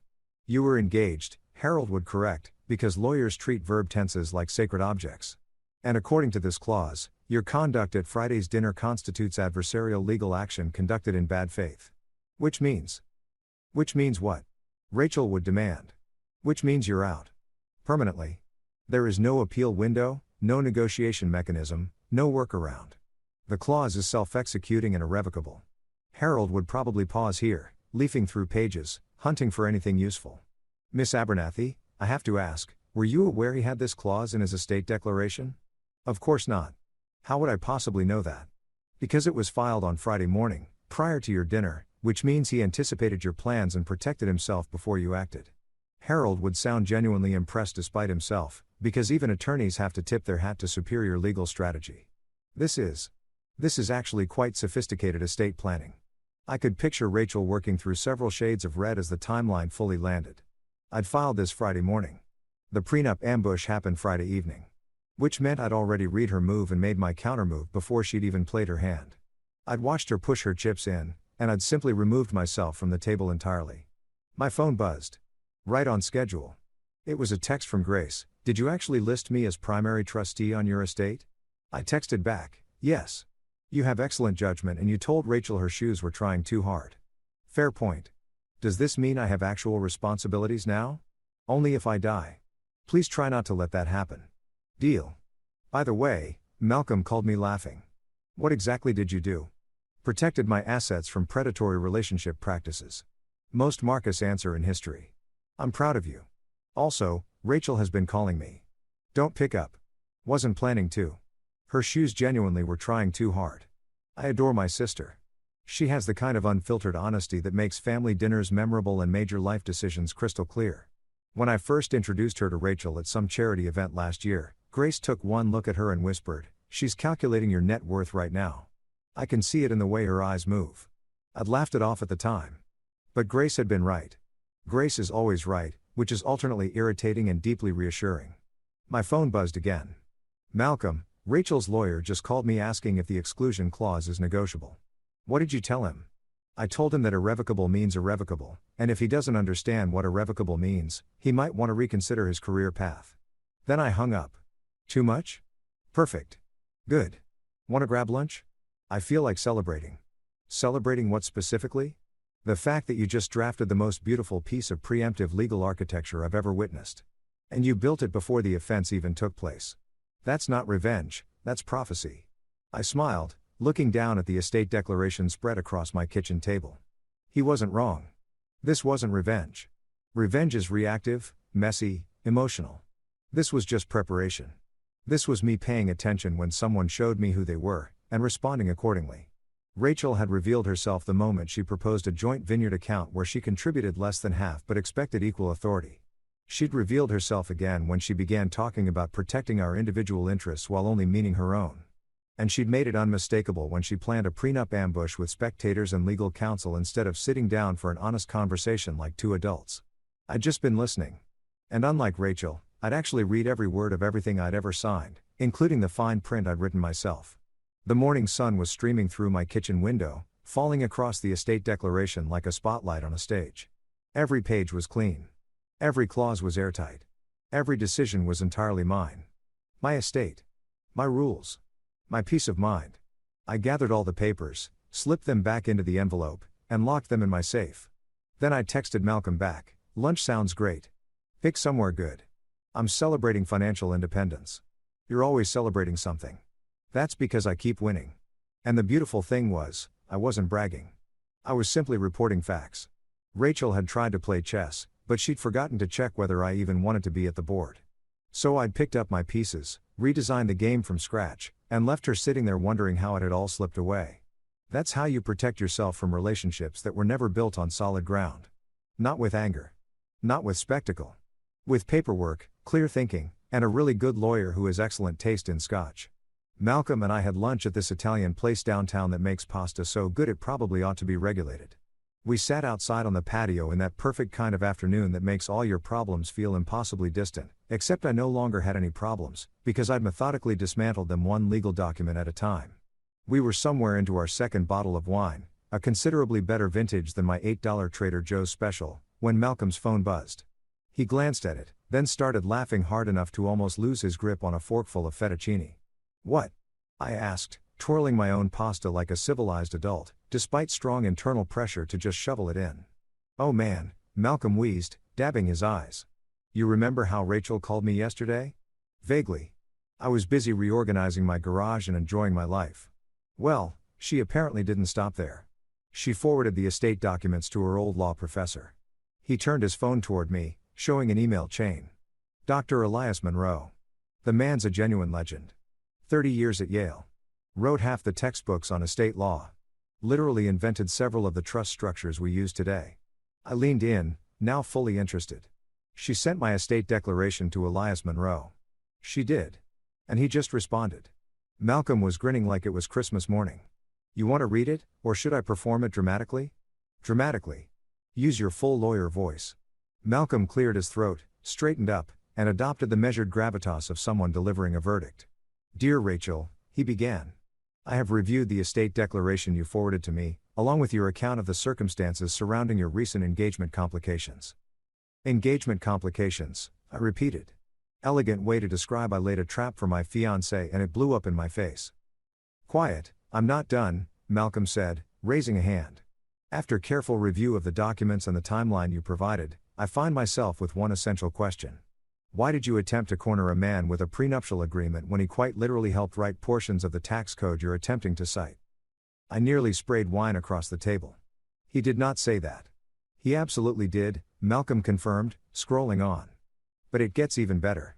You were engaged, Harold would correct, because lawyers treat verb tenses like sacred objects. And according to this clause, your conduct at Friday's dinner constitutes adversarial legal action conducted in bad faith. Which means what? Rachel would demand. Which means you're out. Permanently. There is no appeal window, no negotiation mechanism, no workaround. The clause is self-executing and irrevocable. Harold would probably pause here, leafing through pages, hunting for anything useful. Miss Abernathy, I have to ask, were you aware he had this clause in his estate declaration? Of course not. How would I possibly know that? Because it was filed on Friday morning, prior to your dinner, which means he anticipated your plans and protected himself before you acted. Harold would sound genuinely impressed despite himself, because even attorneys have to tip their hat to superior legal strategy. This is actually quite sophisticated estate planning. I could picture Rachel working through several shades of red as the timeline fully landed. I'd filed this Friday morning. The prenup ambush happened Friday evening. Which meant I'd already read her move and made my countermove before she'd even played her hand. I'd watched her push her chips in, and I'd simply removed myself from the table entirely. My phone buzzed. Right on schedule. It was a text from Grace. Did you actually list me as primary trustee on your estate? I texted back, yes. You have excellent judgment and you told Rachel her shoes were trying too hard. Fair point. Does this mean I have actual responsibilities now? Only if I die. Please try not to let that happen. Deal. By the way, Malcolm called me laughing. What exactly did you do? Protected my assets from predatory relationship practices. Most Marcus answer in history. I'm proud of you. Also, Rachel has been calling me. Don't pick up. Wasn't planning to. Her shoes genuinely were trying too hard. I adore my sister. She has the kind of unfiltered honesty that makes family dinners memorable and major life decisions crystal clear. When I first introduced her to Rachel at some charity event last year, Grace took one look at her and whispered, "She's calculating your net worth right now." I can see it in the way her eyes move. I'd laughed it off at the time. But Grace had been right. Grace is always right, which is alternately irritating and deeply reassuring. My phone buzzed again. Malcolm, Rachel's lawyer, just called me asking if the exclusion clause is negotiable. What did you tell him? I told him that irrevocable means irrevocable, and if he doesn't understand what irrevocable means, he might want to reconsider his career path. Then I hung up. Too much? Perfect. Good. Want to grab lunch? I feel like celebrating. Celebrating what specifically? The fact that you just drafted the most beautiful piece of preemptive legal architecture I've ever witnessed. And you built it before the offense even took place. That's not revenge, that's prophecy. I smiled, looking down at the estate declaration spread across my kitchen table. He wasn't wrong. This wasn't revenge. Revenge is reactive, messy, emotional. This was just preparation. This was me paying attention when someone showed me who they were, and responding accordingly. Rachel had revealed herself the moment she proposed a joint vineyard account where she contributed less than half but expected equal authority. She'd revealed herself again when she began talking about protecting our individual interests while only meaning her own. And she'd made it unmistakable when she planned a prenup ambush with spectators and legal counsel instead of sitting down for an honest conversation like two adults. I'd just been listening. And unlike Rachel, I'd actually read every word of everything I'd ever signed, including the fine print I'd written myself. The morning sun was streaming through my kitchen window, falling across the estate declaration like a spotlight on a stage. Every page was clean. Every clause was airtight. Every decision was entirely mine. My estate. My rules. My peace of mind. I gathered all the papers, slipped them back into the envelope, and locked them in my safe. Then I texted Malcolm back, "Lunch sounds great. Pick somewhere good. I'm celebrating financial independence." "You're always celebrating something." "That's because I keep winning." And the beautiful thing was, I wasn't bragging. I was simply reporting facts. Rachel had tried to play chess, but she'd forgotten to check whether I even wanted to be at the board. So I'd picked up my pieces, redesigned the game from scratch, and left her sitting there wondering how it had all slipped away. That's how you protect yourself from relationships that were never built on solid ground. Not with anger. Not with spectacle. With paperwork, clear thinking, and a really good lawyer who has excellent taste in scotch. Malcolm and I had lunch at this Italian place downtown that makes pasta so good it probably ought to be regulated. We sat outside on the patio in that perfect kind of afternoon that makes all your problems feel impossibly distant, except I no longer had any problems, because I'd methodically dismantled them one legal document at a time. We were somewhere into our second bottle of wine, a considerably better vintage than my $8 Trader Joe's special, when Malcolm's phone buzzed. He glanced at it, then started laughing hard enough to almost lose his grip on a forkful of fettuccine. "What?" I asked, twirling my own pasta like a civilized adult, despite strong internal pressure to just shovel it in. "Oh man," Malcolm wheezed, dabbing his eyes. "You remember how Rachel called me yesterday?" "Vaguely. I was busy reorganizing my garage and enjoying my life." "Well, she apparently didn't stop there. She forwarded the estate documents to her old law professor." He turned his phone toward me, showing an email chain. "Dr. Elias Monroe. The man's a genuine legend. 30 years at Yale. Wrote half the textbooks on estate law. Literally invented several of the trust structures we use today." I leaned in, now fully interested. "She sent my estate declaration to Elias Monroe." "She did." And he just responded. Malcolm was grinning like it was Christmas morning. "You want to read it, or should I perform it dramatically?" "Dramatically. Use your full lawyer voice." Malcolm cleared his throat, straightened up, and adopted the measured gravitas of someone delivering a verdict. "Dear Rachel," he began. "I have reviewed the estate declaration you forwarded to me, along with your account of the circumstances surrounding your recent engagement complications." "Engagement complications," I repeated. Elegant way to describe I laid a trap for my fiancée and it blew up in my face. "Quiet, I'm not done," Malcolm said, raising a hand. "After careful review of the documents and the timeline you provided, I find myself with one essential question. Why did you attempt to corner a man with a prenuptial agreement when he quite literally helped write portions of the tax code you're attempting to cite?" I nearly sprayed wine across the table. "He did not say that." "He absolutely did," Malcolm confirmed, scrolling on. "But it gets even better.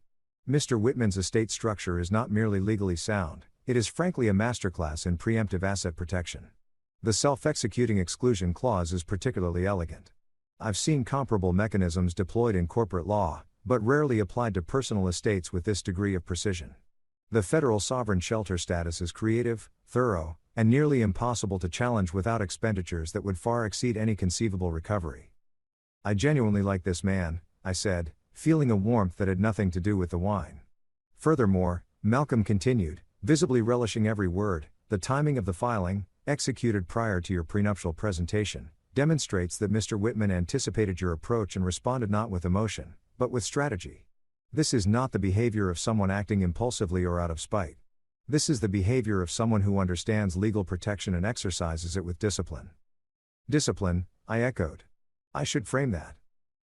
Mr. Whitman's estate structure is not merely legally sound, it is frankly a masterclass in preemptive asset protection. The self-executing exclusion clause is particularly elegant. I've seen comparable mechanisms deployed in corporate law, but rarely applied to personal estates with this degree of precision. The federal sovereign shelter status is creative, thorough, and nearly impossible to challenge without expenditures that would far exceed any conceivable recovery." "I genuinely like this man," I said, feeling a warmth that had nothing to do with the wine. "Furthermore," Malcolm continued, visibly relishing every word, "the timing of the filing, executed prior to your prenuptial presentation, demonstrates that Mr. Whitman anticipated your approach and responded not with emotion, but with strategy. This is not the behavior of someone acting impulsively or out of spite. This is the behavior of someone who understands legal protection and exercises it with discipline." "Discipline," I echoed. "I should frame that."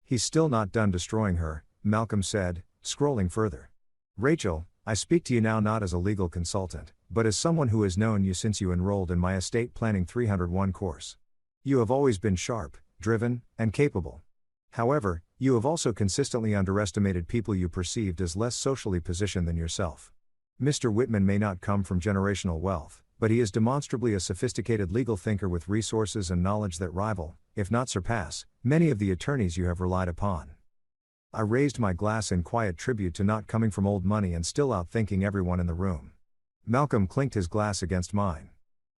"He's still not done destroying her," Malcolm said, scrolling further. "Rachel, I speak to you now not as a legal consultant, but as someone who has known you since you enrolled in my estate planning 301 course. You have always been sharp, driven, and capable. However, you have also consistently underestimated people you perceived as less socially positioned than yourself. Mr. Whitman may not come from generational wealth, but he is demonstrably a sophisticated legal thinker with resources and knowledge that rival, if not surpass, many of the attorneys you have relied upon." I raised my glass in quiet tribute to not coming from old money and still outthinking everyone in the room. Malcolm clinked his glass against mine.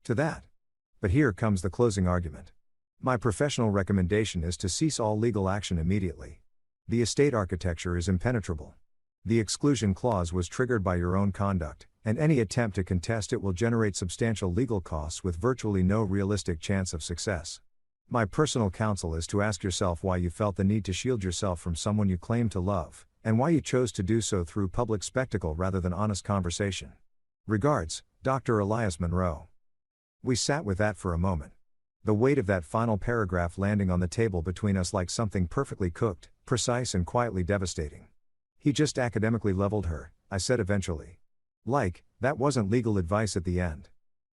"To that. But here comes the closing argument. My professional recommendation is to cease all legal action immediately. The estate architecture is impenetrable. The exclusion clause was triggered by your own conduct, and any attempt to contest it will generate substantial legal costs with virtually no realistic chance of success. My personal counsel is to ask yourself why you felt the need to shield yourself from someone you claim to love, and why you chose to do so through public spectacle rather than honest conversation. Regards, Dr. Elias Monroe. We sat with that for a moment. The weight of that final paragraph landing on the table between us like something perfectly cooked, precise and quietly devastating. He just academically leveled her, I said eventually. That wasn't legal advice at the end.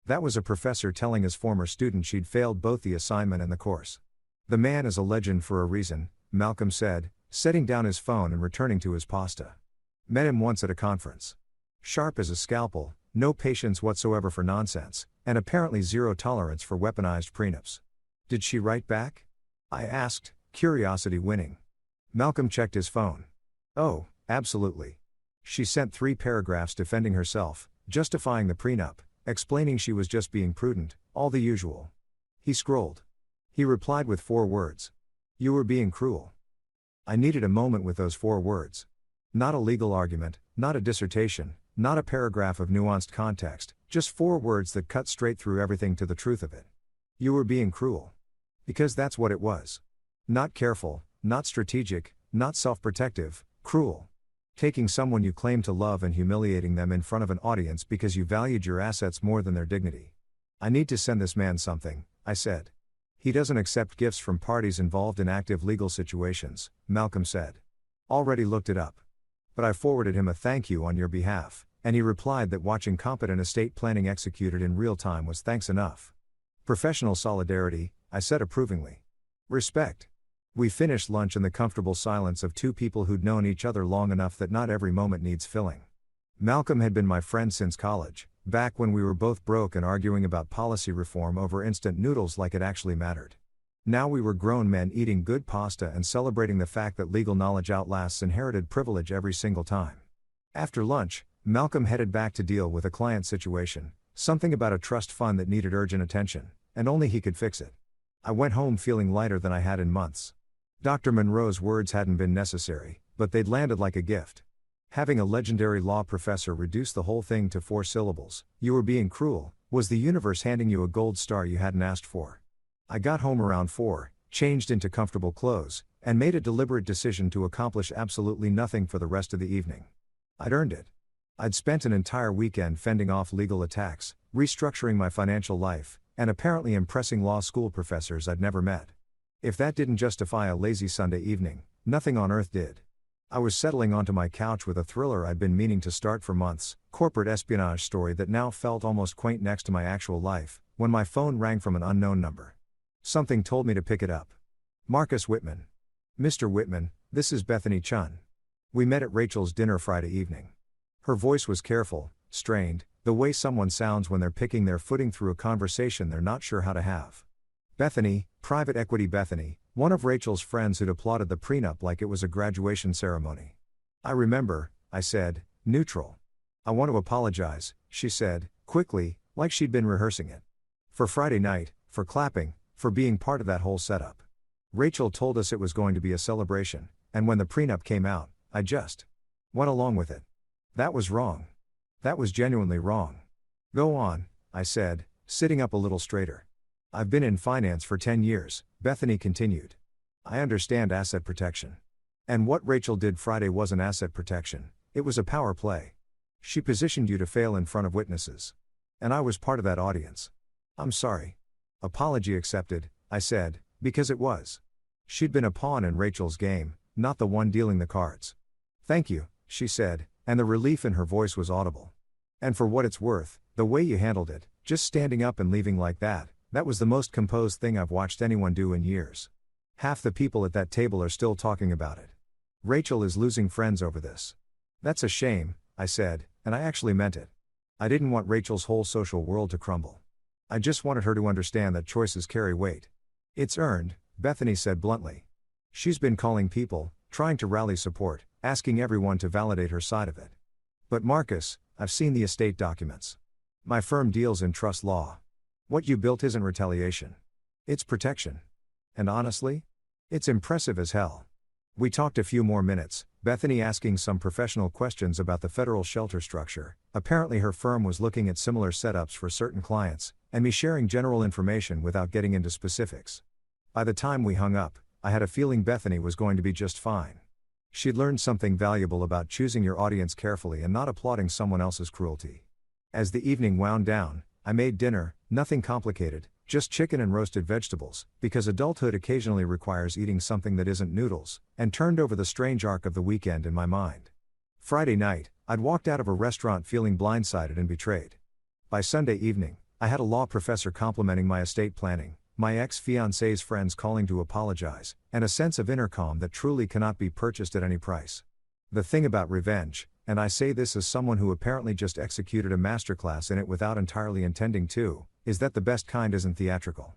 That was a professor telling his former student she'd failed both the assignment and the course. The man is a legend for a reason, Malcolm said, setting down his phone and returning to his pasta. Met him once at a conference. Sharp as a scalpel, no patience whatsoever for nonsense, and apparently zero tolerance for weaponized prenups. Did she write back? I asked, curiosity winning. Malcolm checked his phone. Oh, absolutely. She sent 3 paragraphs defending herself, justifying the prenup, explaining she was just being prudent, all the usual. He scrolled. He replied with 4 words. You were being cruel. I needed a moment with those 4 words. Not a legal argument, not a dissertation, not a paragraph of nuanced context, just 4 words that cut straight through everything to the truth of it. You were being cruel. Because that's what it was. Not careful, not strategic, not self-protective, cruel. Taking someone you claim to love and humiliating them in front of an audience because you valued your assets more than their dignity. I need to send this man something, I said. He doesn't accept gifts from parties involved in active legal situations, Malcolm said. Already looked it up. But I forwarded him a thank you on your behalf, and he replied that watching competent estate planning executed in real time was thanks enough. Professional solidarity, I said approvingly. Respect. We finished lunch in the comfortable silence of 2 people who'd known each other long enough that not every moment needs filling. Malcolm had been my friend since college, back when we were both broke and arguing about policy reform over instant noodles like it actually mattered. Now we were grown men eating good pasta and celebrating the fact that legal knowledge outlasts inherited privilege every single time. After lunch, Malcolm headed back to deal with a client situation, something about a trust fund that needed urgent attention, and only he could fix it. I went home feeling lighter than I had in months. Dr. Monroe's words hadn't been necessary, but they'd landed like a gift. Having a legendary law professor reduce the whole thing to 4 syllables, you were being cruel, was the universe handing you a gold star you hadn't asked for. I got home around 4, changed into comfortable clothes, and made a deliberate decision to accomplish absolutely nothing for the rest of the evening. I'd earned it. I'd spent an entire weekend fending off legal attacks, restructuring my financial life, and apparently impressing law school professors I'd never met. If that didn't justify a lazy Sunday evening, nothing on earth did. I was settling onto my couch with a thriller I'd been meaning to start for months, corporate espionage story that now felt almost quaint next to my actual life, when my phone rang from an unknown number. Something told me to pick it up. Marcus Whitman. Mr. Whitman, this is Bethany Chun. We met at Rachel's dinner Friday evening. Her voice was careful, strained, the way someone sounds when they're picking their footing through a conversation they're not sure how to have. Bethany, private equity Bethany, one of Rachel's friends who'd applauded the prenup like it was a graduation ceremony. I remember, I said, neutral. I want to apologize, she said, quickly, like she'd been rehearsing it. For Friday night, for clapping, for being part of that whole setup. Rachel told us it was going to be a celebration, and when the prenup came out, I just went along with it. That was wrong. That was genuinely wrong. Go on, I said, sitting up a little straighter. I've been in finance for 10 years, Bethany continued. I understand asset protection. And what Rachel did Friday wasn't asset protection, it was a power play. She positioned you to fail in front of witnesses. And I was part of that audience. I'm sorry. Apology accepted, I said, because it was. She'd been a pawn in Rachel's game, not the one dealing the cards. Thank you, she said, and the relief in her voice was audible. And for what it's worth, the way you handled it, just standing up and leaving like that was the most composed thing I've watched anyone do in years. Half the people at that table are still talking about it. Rachel is losing friends over this. That's a shame, I said, and I actually meant it. I didn't want Rachel's whole social world to crumble. I just wanted her to understand that choices carry weight. It's earned, Bethany said bluntly. She's been calling people, trying to rally support, asking everyone to validate her side of it. But Marcus, I've seen the estate documents. My firm deals in trust law. What you built isn't retaliation. It's protection. And honestly, it's impressive as hell. We talked a few more minutes, Bethany asking some professional questions about the federal shelter structure. Apparently her firm was looking at similar setups for certain clients, and me sharing general information without getting into specifics. By the time we hung up, I had a feeling Bethany was going to be just fine. She'd learned something valuable about choosing your audience carefully and not applauding someone else's cruelty. As the evening wound down, I made dinner, nothing complicated, just chicken and roasted vegetables, because adulthood occasionally requires eating something that isn't noodles, and turned over the strange arc of the weekend in my mind. Friday night, I'd walked out of a restaurant feeling blindsided and betrayed. By Sunday evening, I had a law professor complimenting my estate planning, my ex-fiancée's friends calling to apologize, and a sense of inner calm that truly cannot be purchased at any price. The thing about revenge, and I say this as someone who apparently just executed a masterclass in it without entirely intending to, is that the best kind isn't theatrical.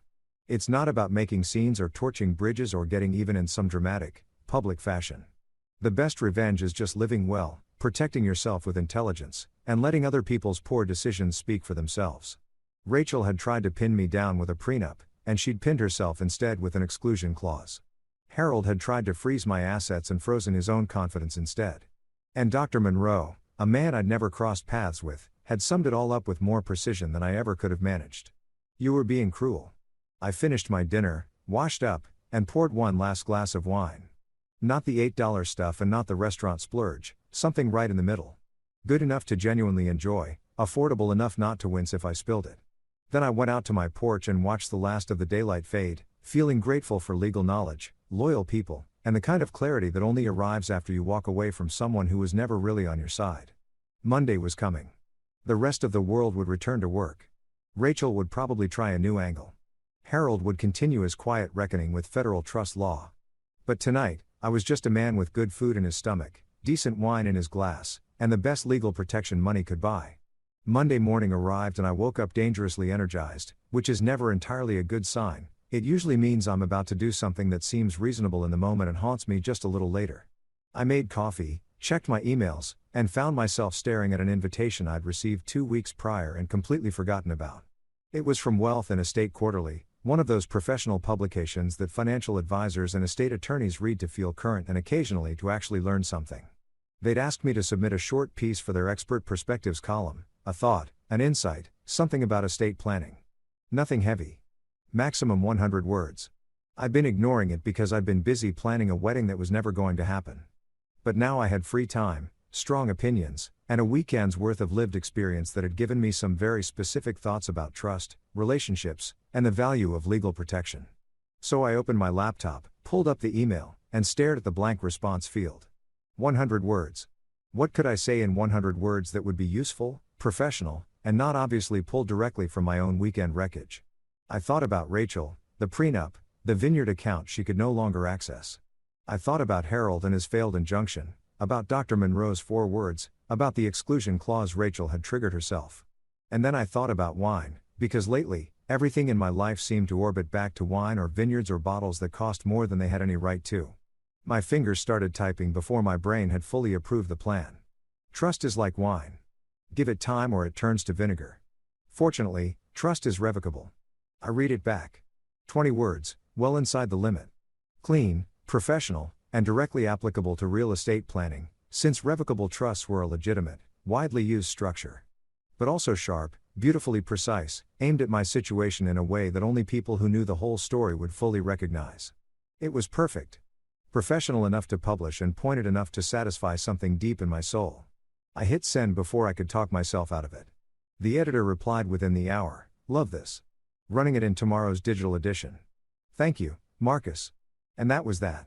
It's not about making scenes or torching bridges or getting even in some dramatic, public fashion. The best revenge is just living well, protecting yourself with intelligence, and letting other people's poor decisions speak for themselves. Rachel had tried to pin me down with a prenup, and she'd pinned herself instead with an exclusion clause. Harold had tried to freeze my assets and frozen his own confidence instead. And Dr. Monroe, a man I'd never crossed paths with, had summed it all up with more precision than I ever could have managed. You were being cruel. I finished my dinner, washed up, and poured one last glass of wine. Not the $8 stuff and not the restaurant splurge, something right in the middle. Good enough to genuinely enjoy, affordable enough not to wince if I spilled it. Then I went out to my porch and watched the last of the daylight fade, feeling grateful for legal knowledge, loyal people, and the kind of clarity that only arrives after you walk away from someone who was never really on your side. Monday was coming. The rest of the world would return to work. Rachel would probably try a new angle. Harold would continue his quiet reckoning with federal trust law. But tonight, I was just a man with good food in his stomach, decent wine in his glass, and the best legal protection money could buy. Monday morning arrived and I woke up dangerously energized, which is never entirely a good sign. It usually means I'm about to do something that seems reasonable in the moment and haunts me just a little later. I made coffee, checked my emails, and found myself staring at an invitation I'd received 2 weeks prior and completely forgotten about. It was from Wealth and Estate Quarterly, one of those professional publications that financial advisors and estate attorneys read to feel current and occasionally to actually learn something. They'd asked me to submit a short piece for their Expert Perspectives column, a thought, an insight, something about estate planning. Nothing heavy. Maximum 100 words. I'd been ignoring it because I'd been busy planning a wedding that was never going to happen. But now I had free time, strong opinions, and a weekend's worth of lived experience that had given me some very specific thoughts about trust, relationships, and the value of legal protection. So I opened my laptop, pulled up the email, and stared at the blank response field. 100 words. What could I say in 100 words that would be useful, professional, and not obviously pulled directly from my own weekend wreckage? I thought about Rachel, the prenup, the vineyard account she could no longer access. I thought about Harold and his failed injunction, about Dr. Monroe's 4 words, about the exclusion clause Rachel had triggered herself. And then I thought about wine, because lately, everything in my life seemed to orbit back to wine or vineyards or bottles that cost more than they had any right to. My fingers started typing before my brain had fully approved the plan. Trust is like wine. Give it time or it turns to vinegar. Fortunately, trust is revocable. I read it back. 20 words, well inside the limit. Clean, professional, and directly applicable to real estate planning, since revocable trusts were a legitimate, widely used structure. But also sharp, beautifully precise, aimed at my situation in a way that only people who knew the whole story would fully recognize. It was perfect. Professional enough to publish and pointed enough to satisfy something deep in my soul. I hit send before I could talk myself out of it. The editor replied within the hour, "Love this. Running it in tomorrow's digital edition. Thank you, Marcus." And that was that.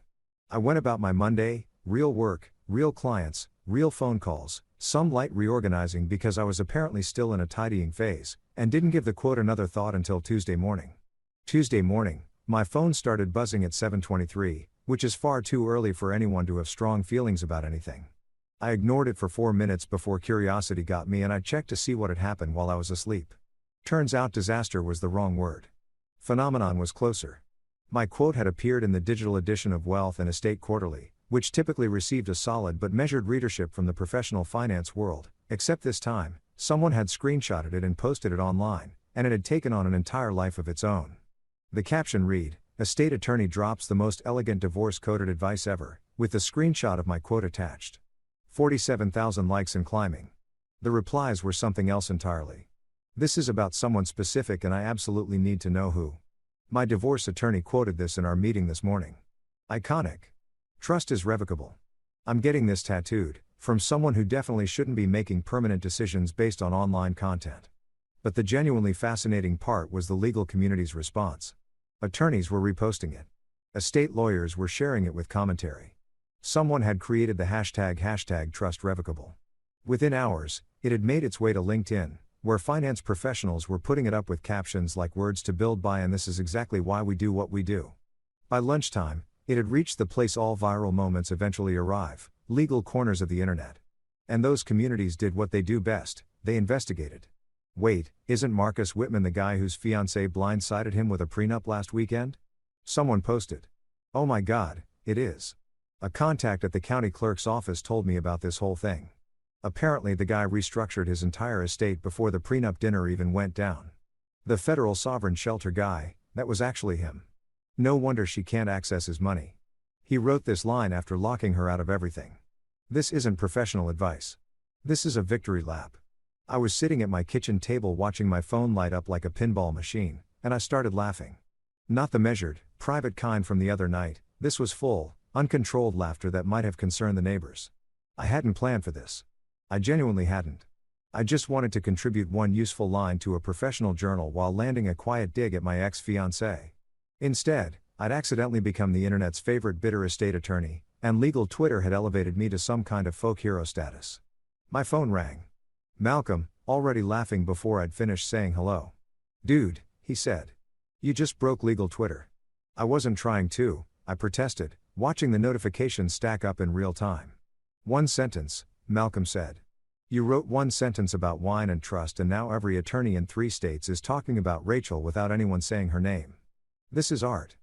I went about my Monday, real work, real clients, real phone calls, some light reorganizing because I was apparently still in a tidying phase, and didn't give the quote another thought until Tuesday morning. Tuesday morning, my phone started buzzing at 7:23, which is far too early for anyone to have strong feelings about anything. I ignored it for 4 minutes before curiosity got me and I checked to see what had happened while I was asleep. Turns out disaster was the wrong word. Phenomenon was closer. My quote had appeared in the digital edition of Wealth and Estate Quarterly, which typically received a solid but measured readership from the professional finance world, except this time, someone had screenshotted it and posted it online, and it had taken on an entire life of its own. The caption read, "Estate attorney drops the most elegant divorce-coded advice ever, with the screenshot of my quote attached. 47,000 likes and climbing. The replies were something else entirely. This is about someone specific and I absolutely need to know who. My divorce attorney quoted this in our meeting this morning. Iconic. Trust is revocable. I'm getting this tattooed, from someone who definitely shouldn't be making permanent decisions based on online content. But the genuinely fascinating part was the legal community's response. Attorneys were reposting it. Estate lawyers were sharing it with commentary. Someone had created the hashtag #TrustRevocable. Within hours, it had made its way to LinkedIn, where finance professionals were putting it up with captions like words to build by and this is exactly why we do what we do. By lunchtime, it had reached the place all viral moments eventually arrive, legal corners of the internet. And those communities did what they do best, they investigated. Wait, isn't Marcus Whitman the guy whose fiancée blindsided him with a prenup last weekend? Someone posted. Oh my god, it is. A contact at the county clerk's office told me about this whole thing. Apparently the guy restructured his entire estate before the prenup dinner even went down. The federal sovereign shelter guy, that was actually him. No wonder she can't access his money. He wrote this line after locking her out of everything. This isn't professional advice. This is a victory lap. I was sitting at my kitchen table watching my phone light up like a pinball machine, and I started laughing. Not the measured, private kind from the other night, this was full, uncontrolled laughter that might have concerned the neighbors. I hadn't planned for this. I genuinely hadn't. I just wanted to contribute one useful line to a professional journal while landing a quiet dig at my ex-fiancée. Instead, I'd accidentally become the internet's favorite bitter estate attorney, and legal Twitter had elevated me to some kind of folk hero status. My phone rang. Malcolm, already laughing before I'd finished saying hello. Dude, he said. You just broke legal Twitter. I wasn't trying to, I protested, watching the notifications stack up in real time. One sentence, Malcolm said. You wrote one sentence about wine and trust and now every attorney in 3 states is talking about Rachel without anyone saying her name. This is art.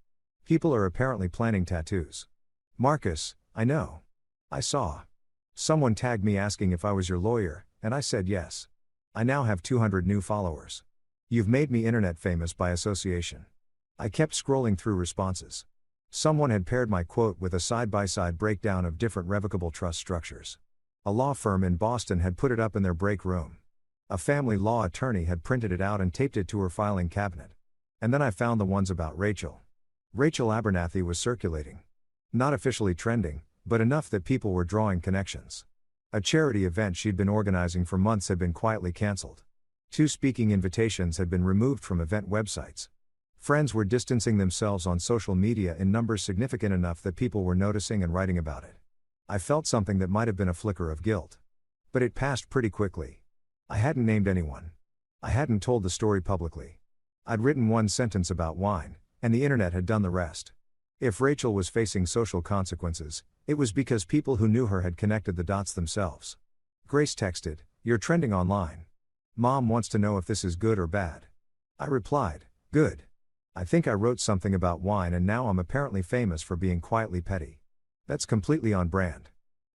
People are apparently planning tattoos. Marcus, I know. I saw. Someone tagged me asking if I was your lawyer, and I said yes. I now have 200 new followers. You've made me internet famous by association. I kept scrolling through responses. Someone had paired my quote with a side-by-side breakdown of different revocable trust structures. A law firm in Boston had put it up in their break room. A family law attorney had printed it out and taped it to her filing cabinet. And then I found the ones about Rachel. Rachel Abernathy was circulating. Not officially trending, but enough that people were drawing connections. A charity event she'd been organizing for months had been quietly cancelled. 2 speaking invitations had been removed from event websites. Friends were distancing themselves on social media in numbers significant enough that people were noticing and writing about it. I felt something that might have been a flicker of guilt. But it passed pretty quickly. I hadn't named anyone. I hadn't told the story publicly. I'd written one sentence about wine, and the internet had done the rest. If Rachel was facing social consequences, it was because people who knew her had connected the dots themselves. Grace texted, "You're trending online. Mom wants to know if this is good or bad." I replied, "Good. I think I wrote something about wine and now I'm apparently famous for being quietly petty. That's completely on brand.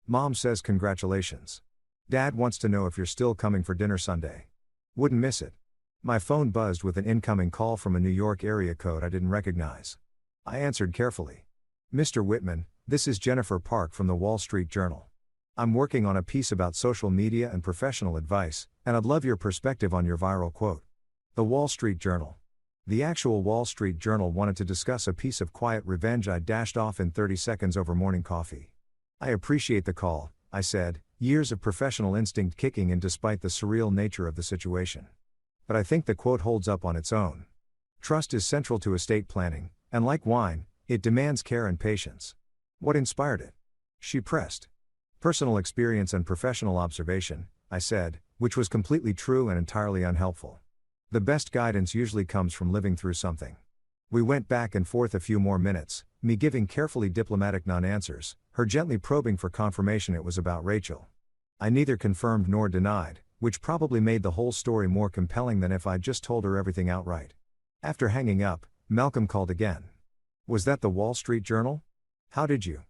Mom says congratulations. Dad wants to know if you're still coming for dinner Sunday. Wouldn't miss it." My phone buzzed with an incoming call from a New York area code I didn't recognize. I answered carefully. "Mr. Whitman, this is Jennifer Park from the Wall Street Journal. I'm working on a piece about social media and professional advice, and I'd love your perspective on your viral quote." The Wall Street Journal. The actual Wall Street Journal wanted to discuss a piece of quiet revenge I dashed off in 30 seconds over morning coffee. "I appreciate the call," I said, years of professional instinct kicking in despite the surreal nature of the situation. But I think the quote holds up on its own. Trust is central to estate planning, and like wine, it demands care and patience. What inspired it? She pressed. "Personal experience and professional observation," I said, which was completely true and entirely unhelpful. The best guidance usually comes from living through something. We went back and forth a few more minutes, me giving carefully diplomatic non-answers, her gently probing for confirmation it was about Rachel. I neither confirmed nor denied, which probably made the whole story more compelling than if I'd just told her everything outright. After hanging up, Malcolm called again. "Was that the Wall Street Journal? How did you?"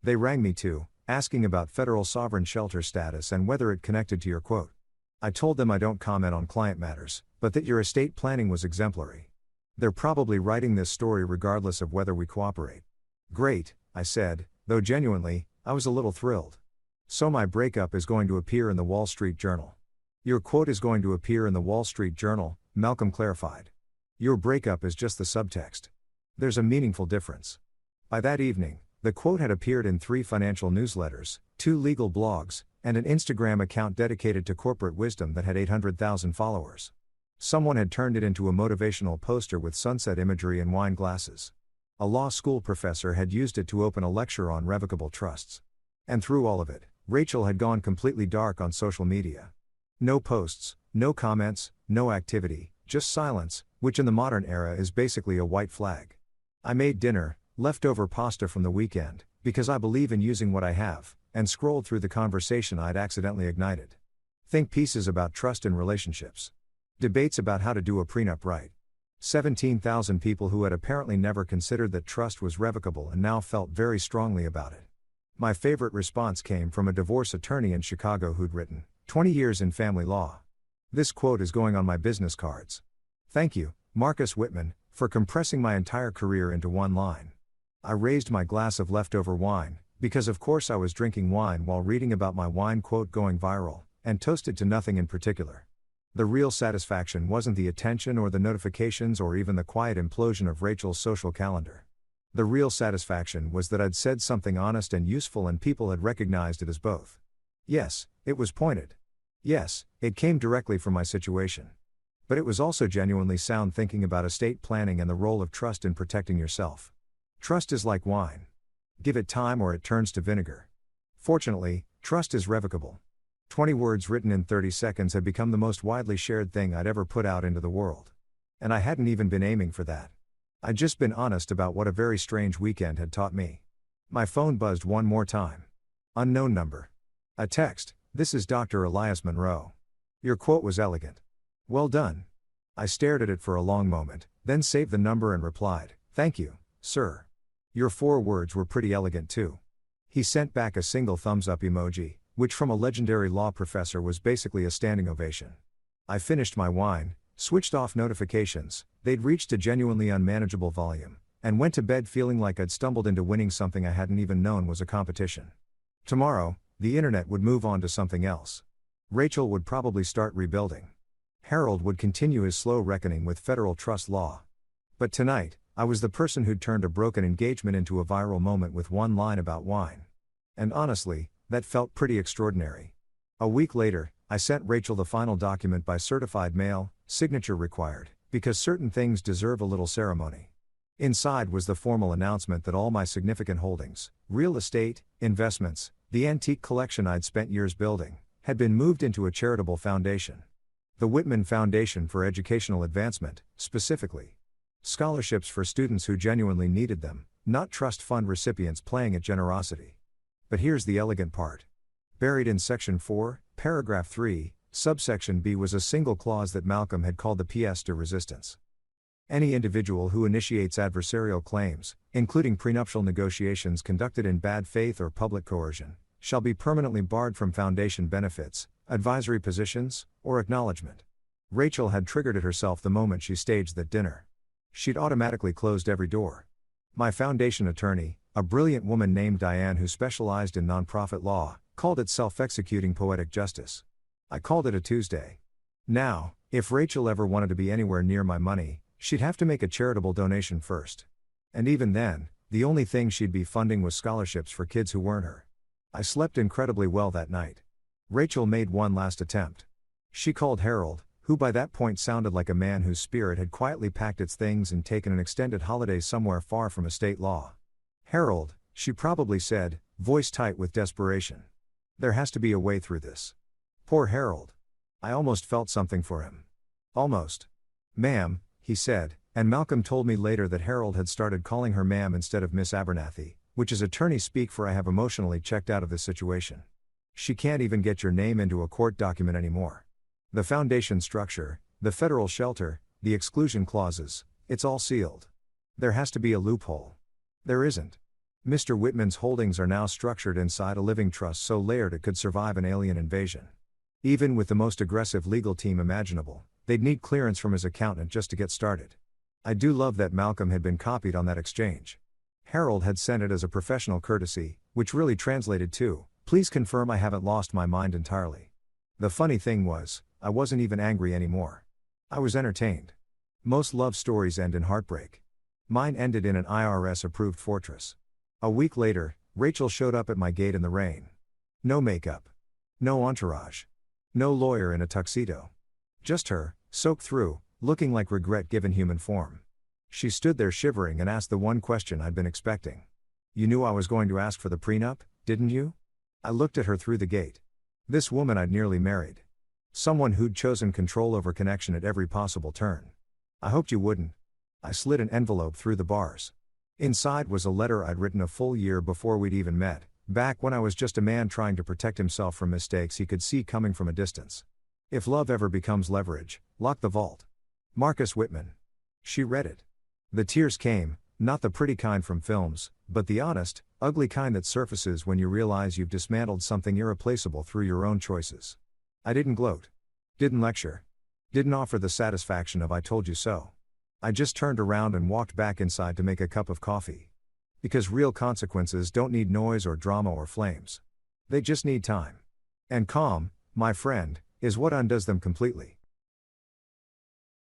"They rang me too, asking about federal sovereign shelter status and whether it connected to your quote. I told them I don't comment on client matters, but that your estate planning was exemplary. They're probably writing this story regardless of whether we cooperate." "Great," I said, though genuinely, I was a little thrilled. So my breakup is going to appear in the Wall Street Journal. Your quote is going to appear in the Wall Street Journal, Malcolm clarified. Your breakup is just the subtext. There's a meaningful difference. By that evening, the quote had appeared in 3 financial newsletters, 2 legal blogs, and an Instagram account dedicated to corporate wisdom that had 800,000 followers. Someone had turned it into a motivational poster with sunset imagery and wine glasses. A law school professor had used it to open a lecture on revocable trusts. And through all of it, Rachel had gone completely dark on social media. No posts, no comments, no activity, just silence, which in the modern era is basically a white flag. I made dinner, leftover pasta from the weekend, because I believe in using what I have, and scrolled through the conversation I'd accidentally ignited. Think pieces about trust in relationships. Debates about how to do a prenup right. 17,000 people who had apparently never considered that trust was revocable and now felt very strongly about it. My favorite response came from a divorce attorney in Chicago who'd written, 20 years in family law. This quote is going on my business cards. Thank you, Marcus Whitman, for compressing my entire career into one line. I raised my glass of leftover wine, because of course I was drinking wine while reading about my wine quote going viral, and toasted to nothing in particular. The real satisfaction wasn't the attention or the notifications or even the quiet implosion of Rachel's social calendar. The real satisfaction was that I'd said something honest and useful and people had recognized it as both. Yes, it was pointed. Yes, it came directly from my situation. But it was also genuinely sound thinking about estate planning and the role of trust in protecting yourself. Trust is like wine. Give it time or it turns to vinegar. Fortunately, trust is revocable. 20 words written in 30 seconds had become the most widely shared thing I'd ever put out into the world. And I hadn't even been aiming for that. I'd just been honest about what a very strange weekend had taught me. My phone buzzed one more time. Unknown number. A text, "This is Dr. Elias Monroe. Your quote was elegant. Well done." I stared at it for a long moment, then saved the number and replied, "Thank you, sir. Your 4 words were pretty elegant too." He sent back a single thumbs up emoji, which from a legendary law professor was basically a standing ovation. I finished my wine, switched off notifications, they'd reached a genuinely unmanageable volume, and went to bed feeling like I'd stumbled into winning something I hadn't even known was a competition. Tomorrow, the internet would move on to something else. Rachel would probably start rebuilding. Harold would continue his slow reckoning with federal trust law. But tonight, I was the person who'd turned a broken engagement into a viral moment with one line about wine. And honestly, that felt pretty extraordinary. A week later, I sent Rachel the final document by certified mail, signature required, because certain things deserve a little ceremony. Inside was the formal announcement that all my significant holdings, real estate, investments, the antique collection I'd spent years building, had been moved into a charitable foundation. The Whitman Foundation for Educational Advancement, specifically. Scholarships for students who genuinely needed them, not trust fund recipients playing at generosity. But here's the elegant part. Buried in Section 4, Paragraph 3, Subsection B was a single clause that Malcolm had called the pièce de résistance. Any individual who initiates adversarial claims, including prenuptial negotiations conducted in bad faith or public coercion, shall be permanently barred from foundation benefits, advisory positions, or acknowledgement. Rachel had triggered it herself the moment she staged that dinner. She'd automatically closed every door. My foundation attorney, a brilliant woman named Diane who specialized in nonprofit law, called it self-executing poetic justice. I called it a Tuesday. Now, if Rachel ever wanted to be anywhere near my money, she'd have to make a charitable donation first. And even then, the only thing she'd be funding was scholarships for kids who weren't her. I slept incredibly well that night. Rachel made one last attempt. She called Harold, who by that point sounded like a man whose spirit had quietly packed its things and taken an extended holiday somewhere far from estate law. "Harold," she probably said, voice tight with desperation. "There has to be a way through this." Poor Harold. I almost felt something for him. Almost. "Ma'am," he said, and Malcolm told me later that Harold had started calling her ma'am instead of Miss Abernathy, which is attorney speak for I have emotionally checked out of this situation. She can't even get your name into a court document anymore. The foundation structure, the federal shelter, the exclusion clauses, it's all sealed. There has to be a loophole. There isn't. Mr. Whitman's holdings are now structured inside a living trust so layered it could survive an alien invasion. Even with the most aggressive legal team imaginable, they'd need clearance from his accountant just to get started. I do love that Malcolm had been copied on that exchange. Harold had sent it as a professional courtesy, which really translated to, "Please confirm I haven't lost my mind entirely." The funny thing was, I wasn't even angry anymore. I was entertained. Most love stories end in heartbreak. Mine ended in an IRS-approved fortress. A week later, Rachel showed up at my gate in the rain. No makeup. No entourage. No lawyer in a tuxedo. Just her, soaked through, looking like regret given human form. She stood there shivering and asked the one question I'd been expecting. "You knew I was going to ask for the prenup, didn't you?" I looked at her through the gate. This woman I'd nearly married. Someone who'd chosen control over connection at every possible turn. "I hoped you wouldn't." I slid an envelope through the bars. Inside was a letter I'd written a full year before we'd even met, back when I was just a man trying to protect himself from mistakes he could see coming from a distance. "If love ever becomes leverage, lock the vault." Marcus Whitman. She read it. The tears came, not the pretty kind from films, but the honest, ugly kind that surfaces when you realize you've dismantled something irreplaceable through your own choices. I didn't gloat. Didn't lecture. Didn't offer the satisfaction of "I told you so." I just turned around and walked back inside to make a cup of coffee. Because real consequences don't need noise or drama or flames. They just need time. And calm, my friend, is what undoes them completely.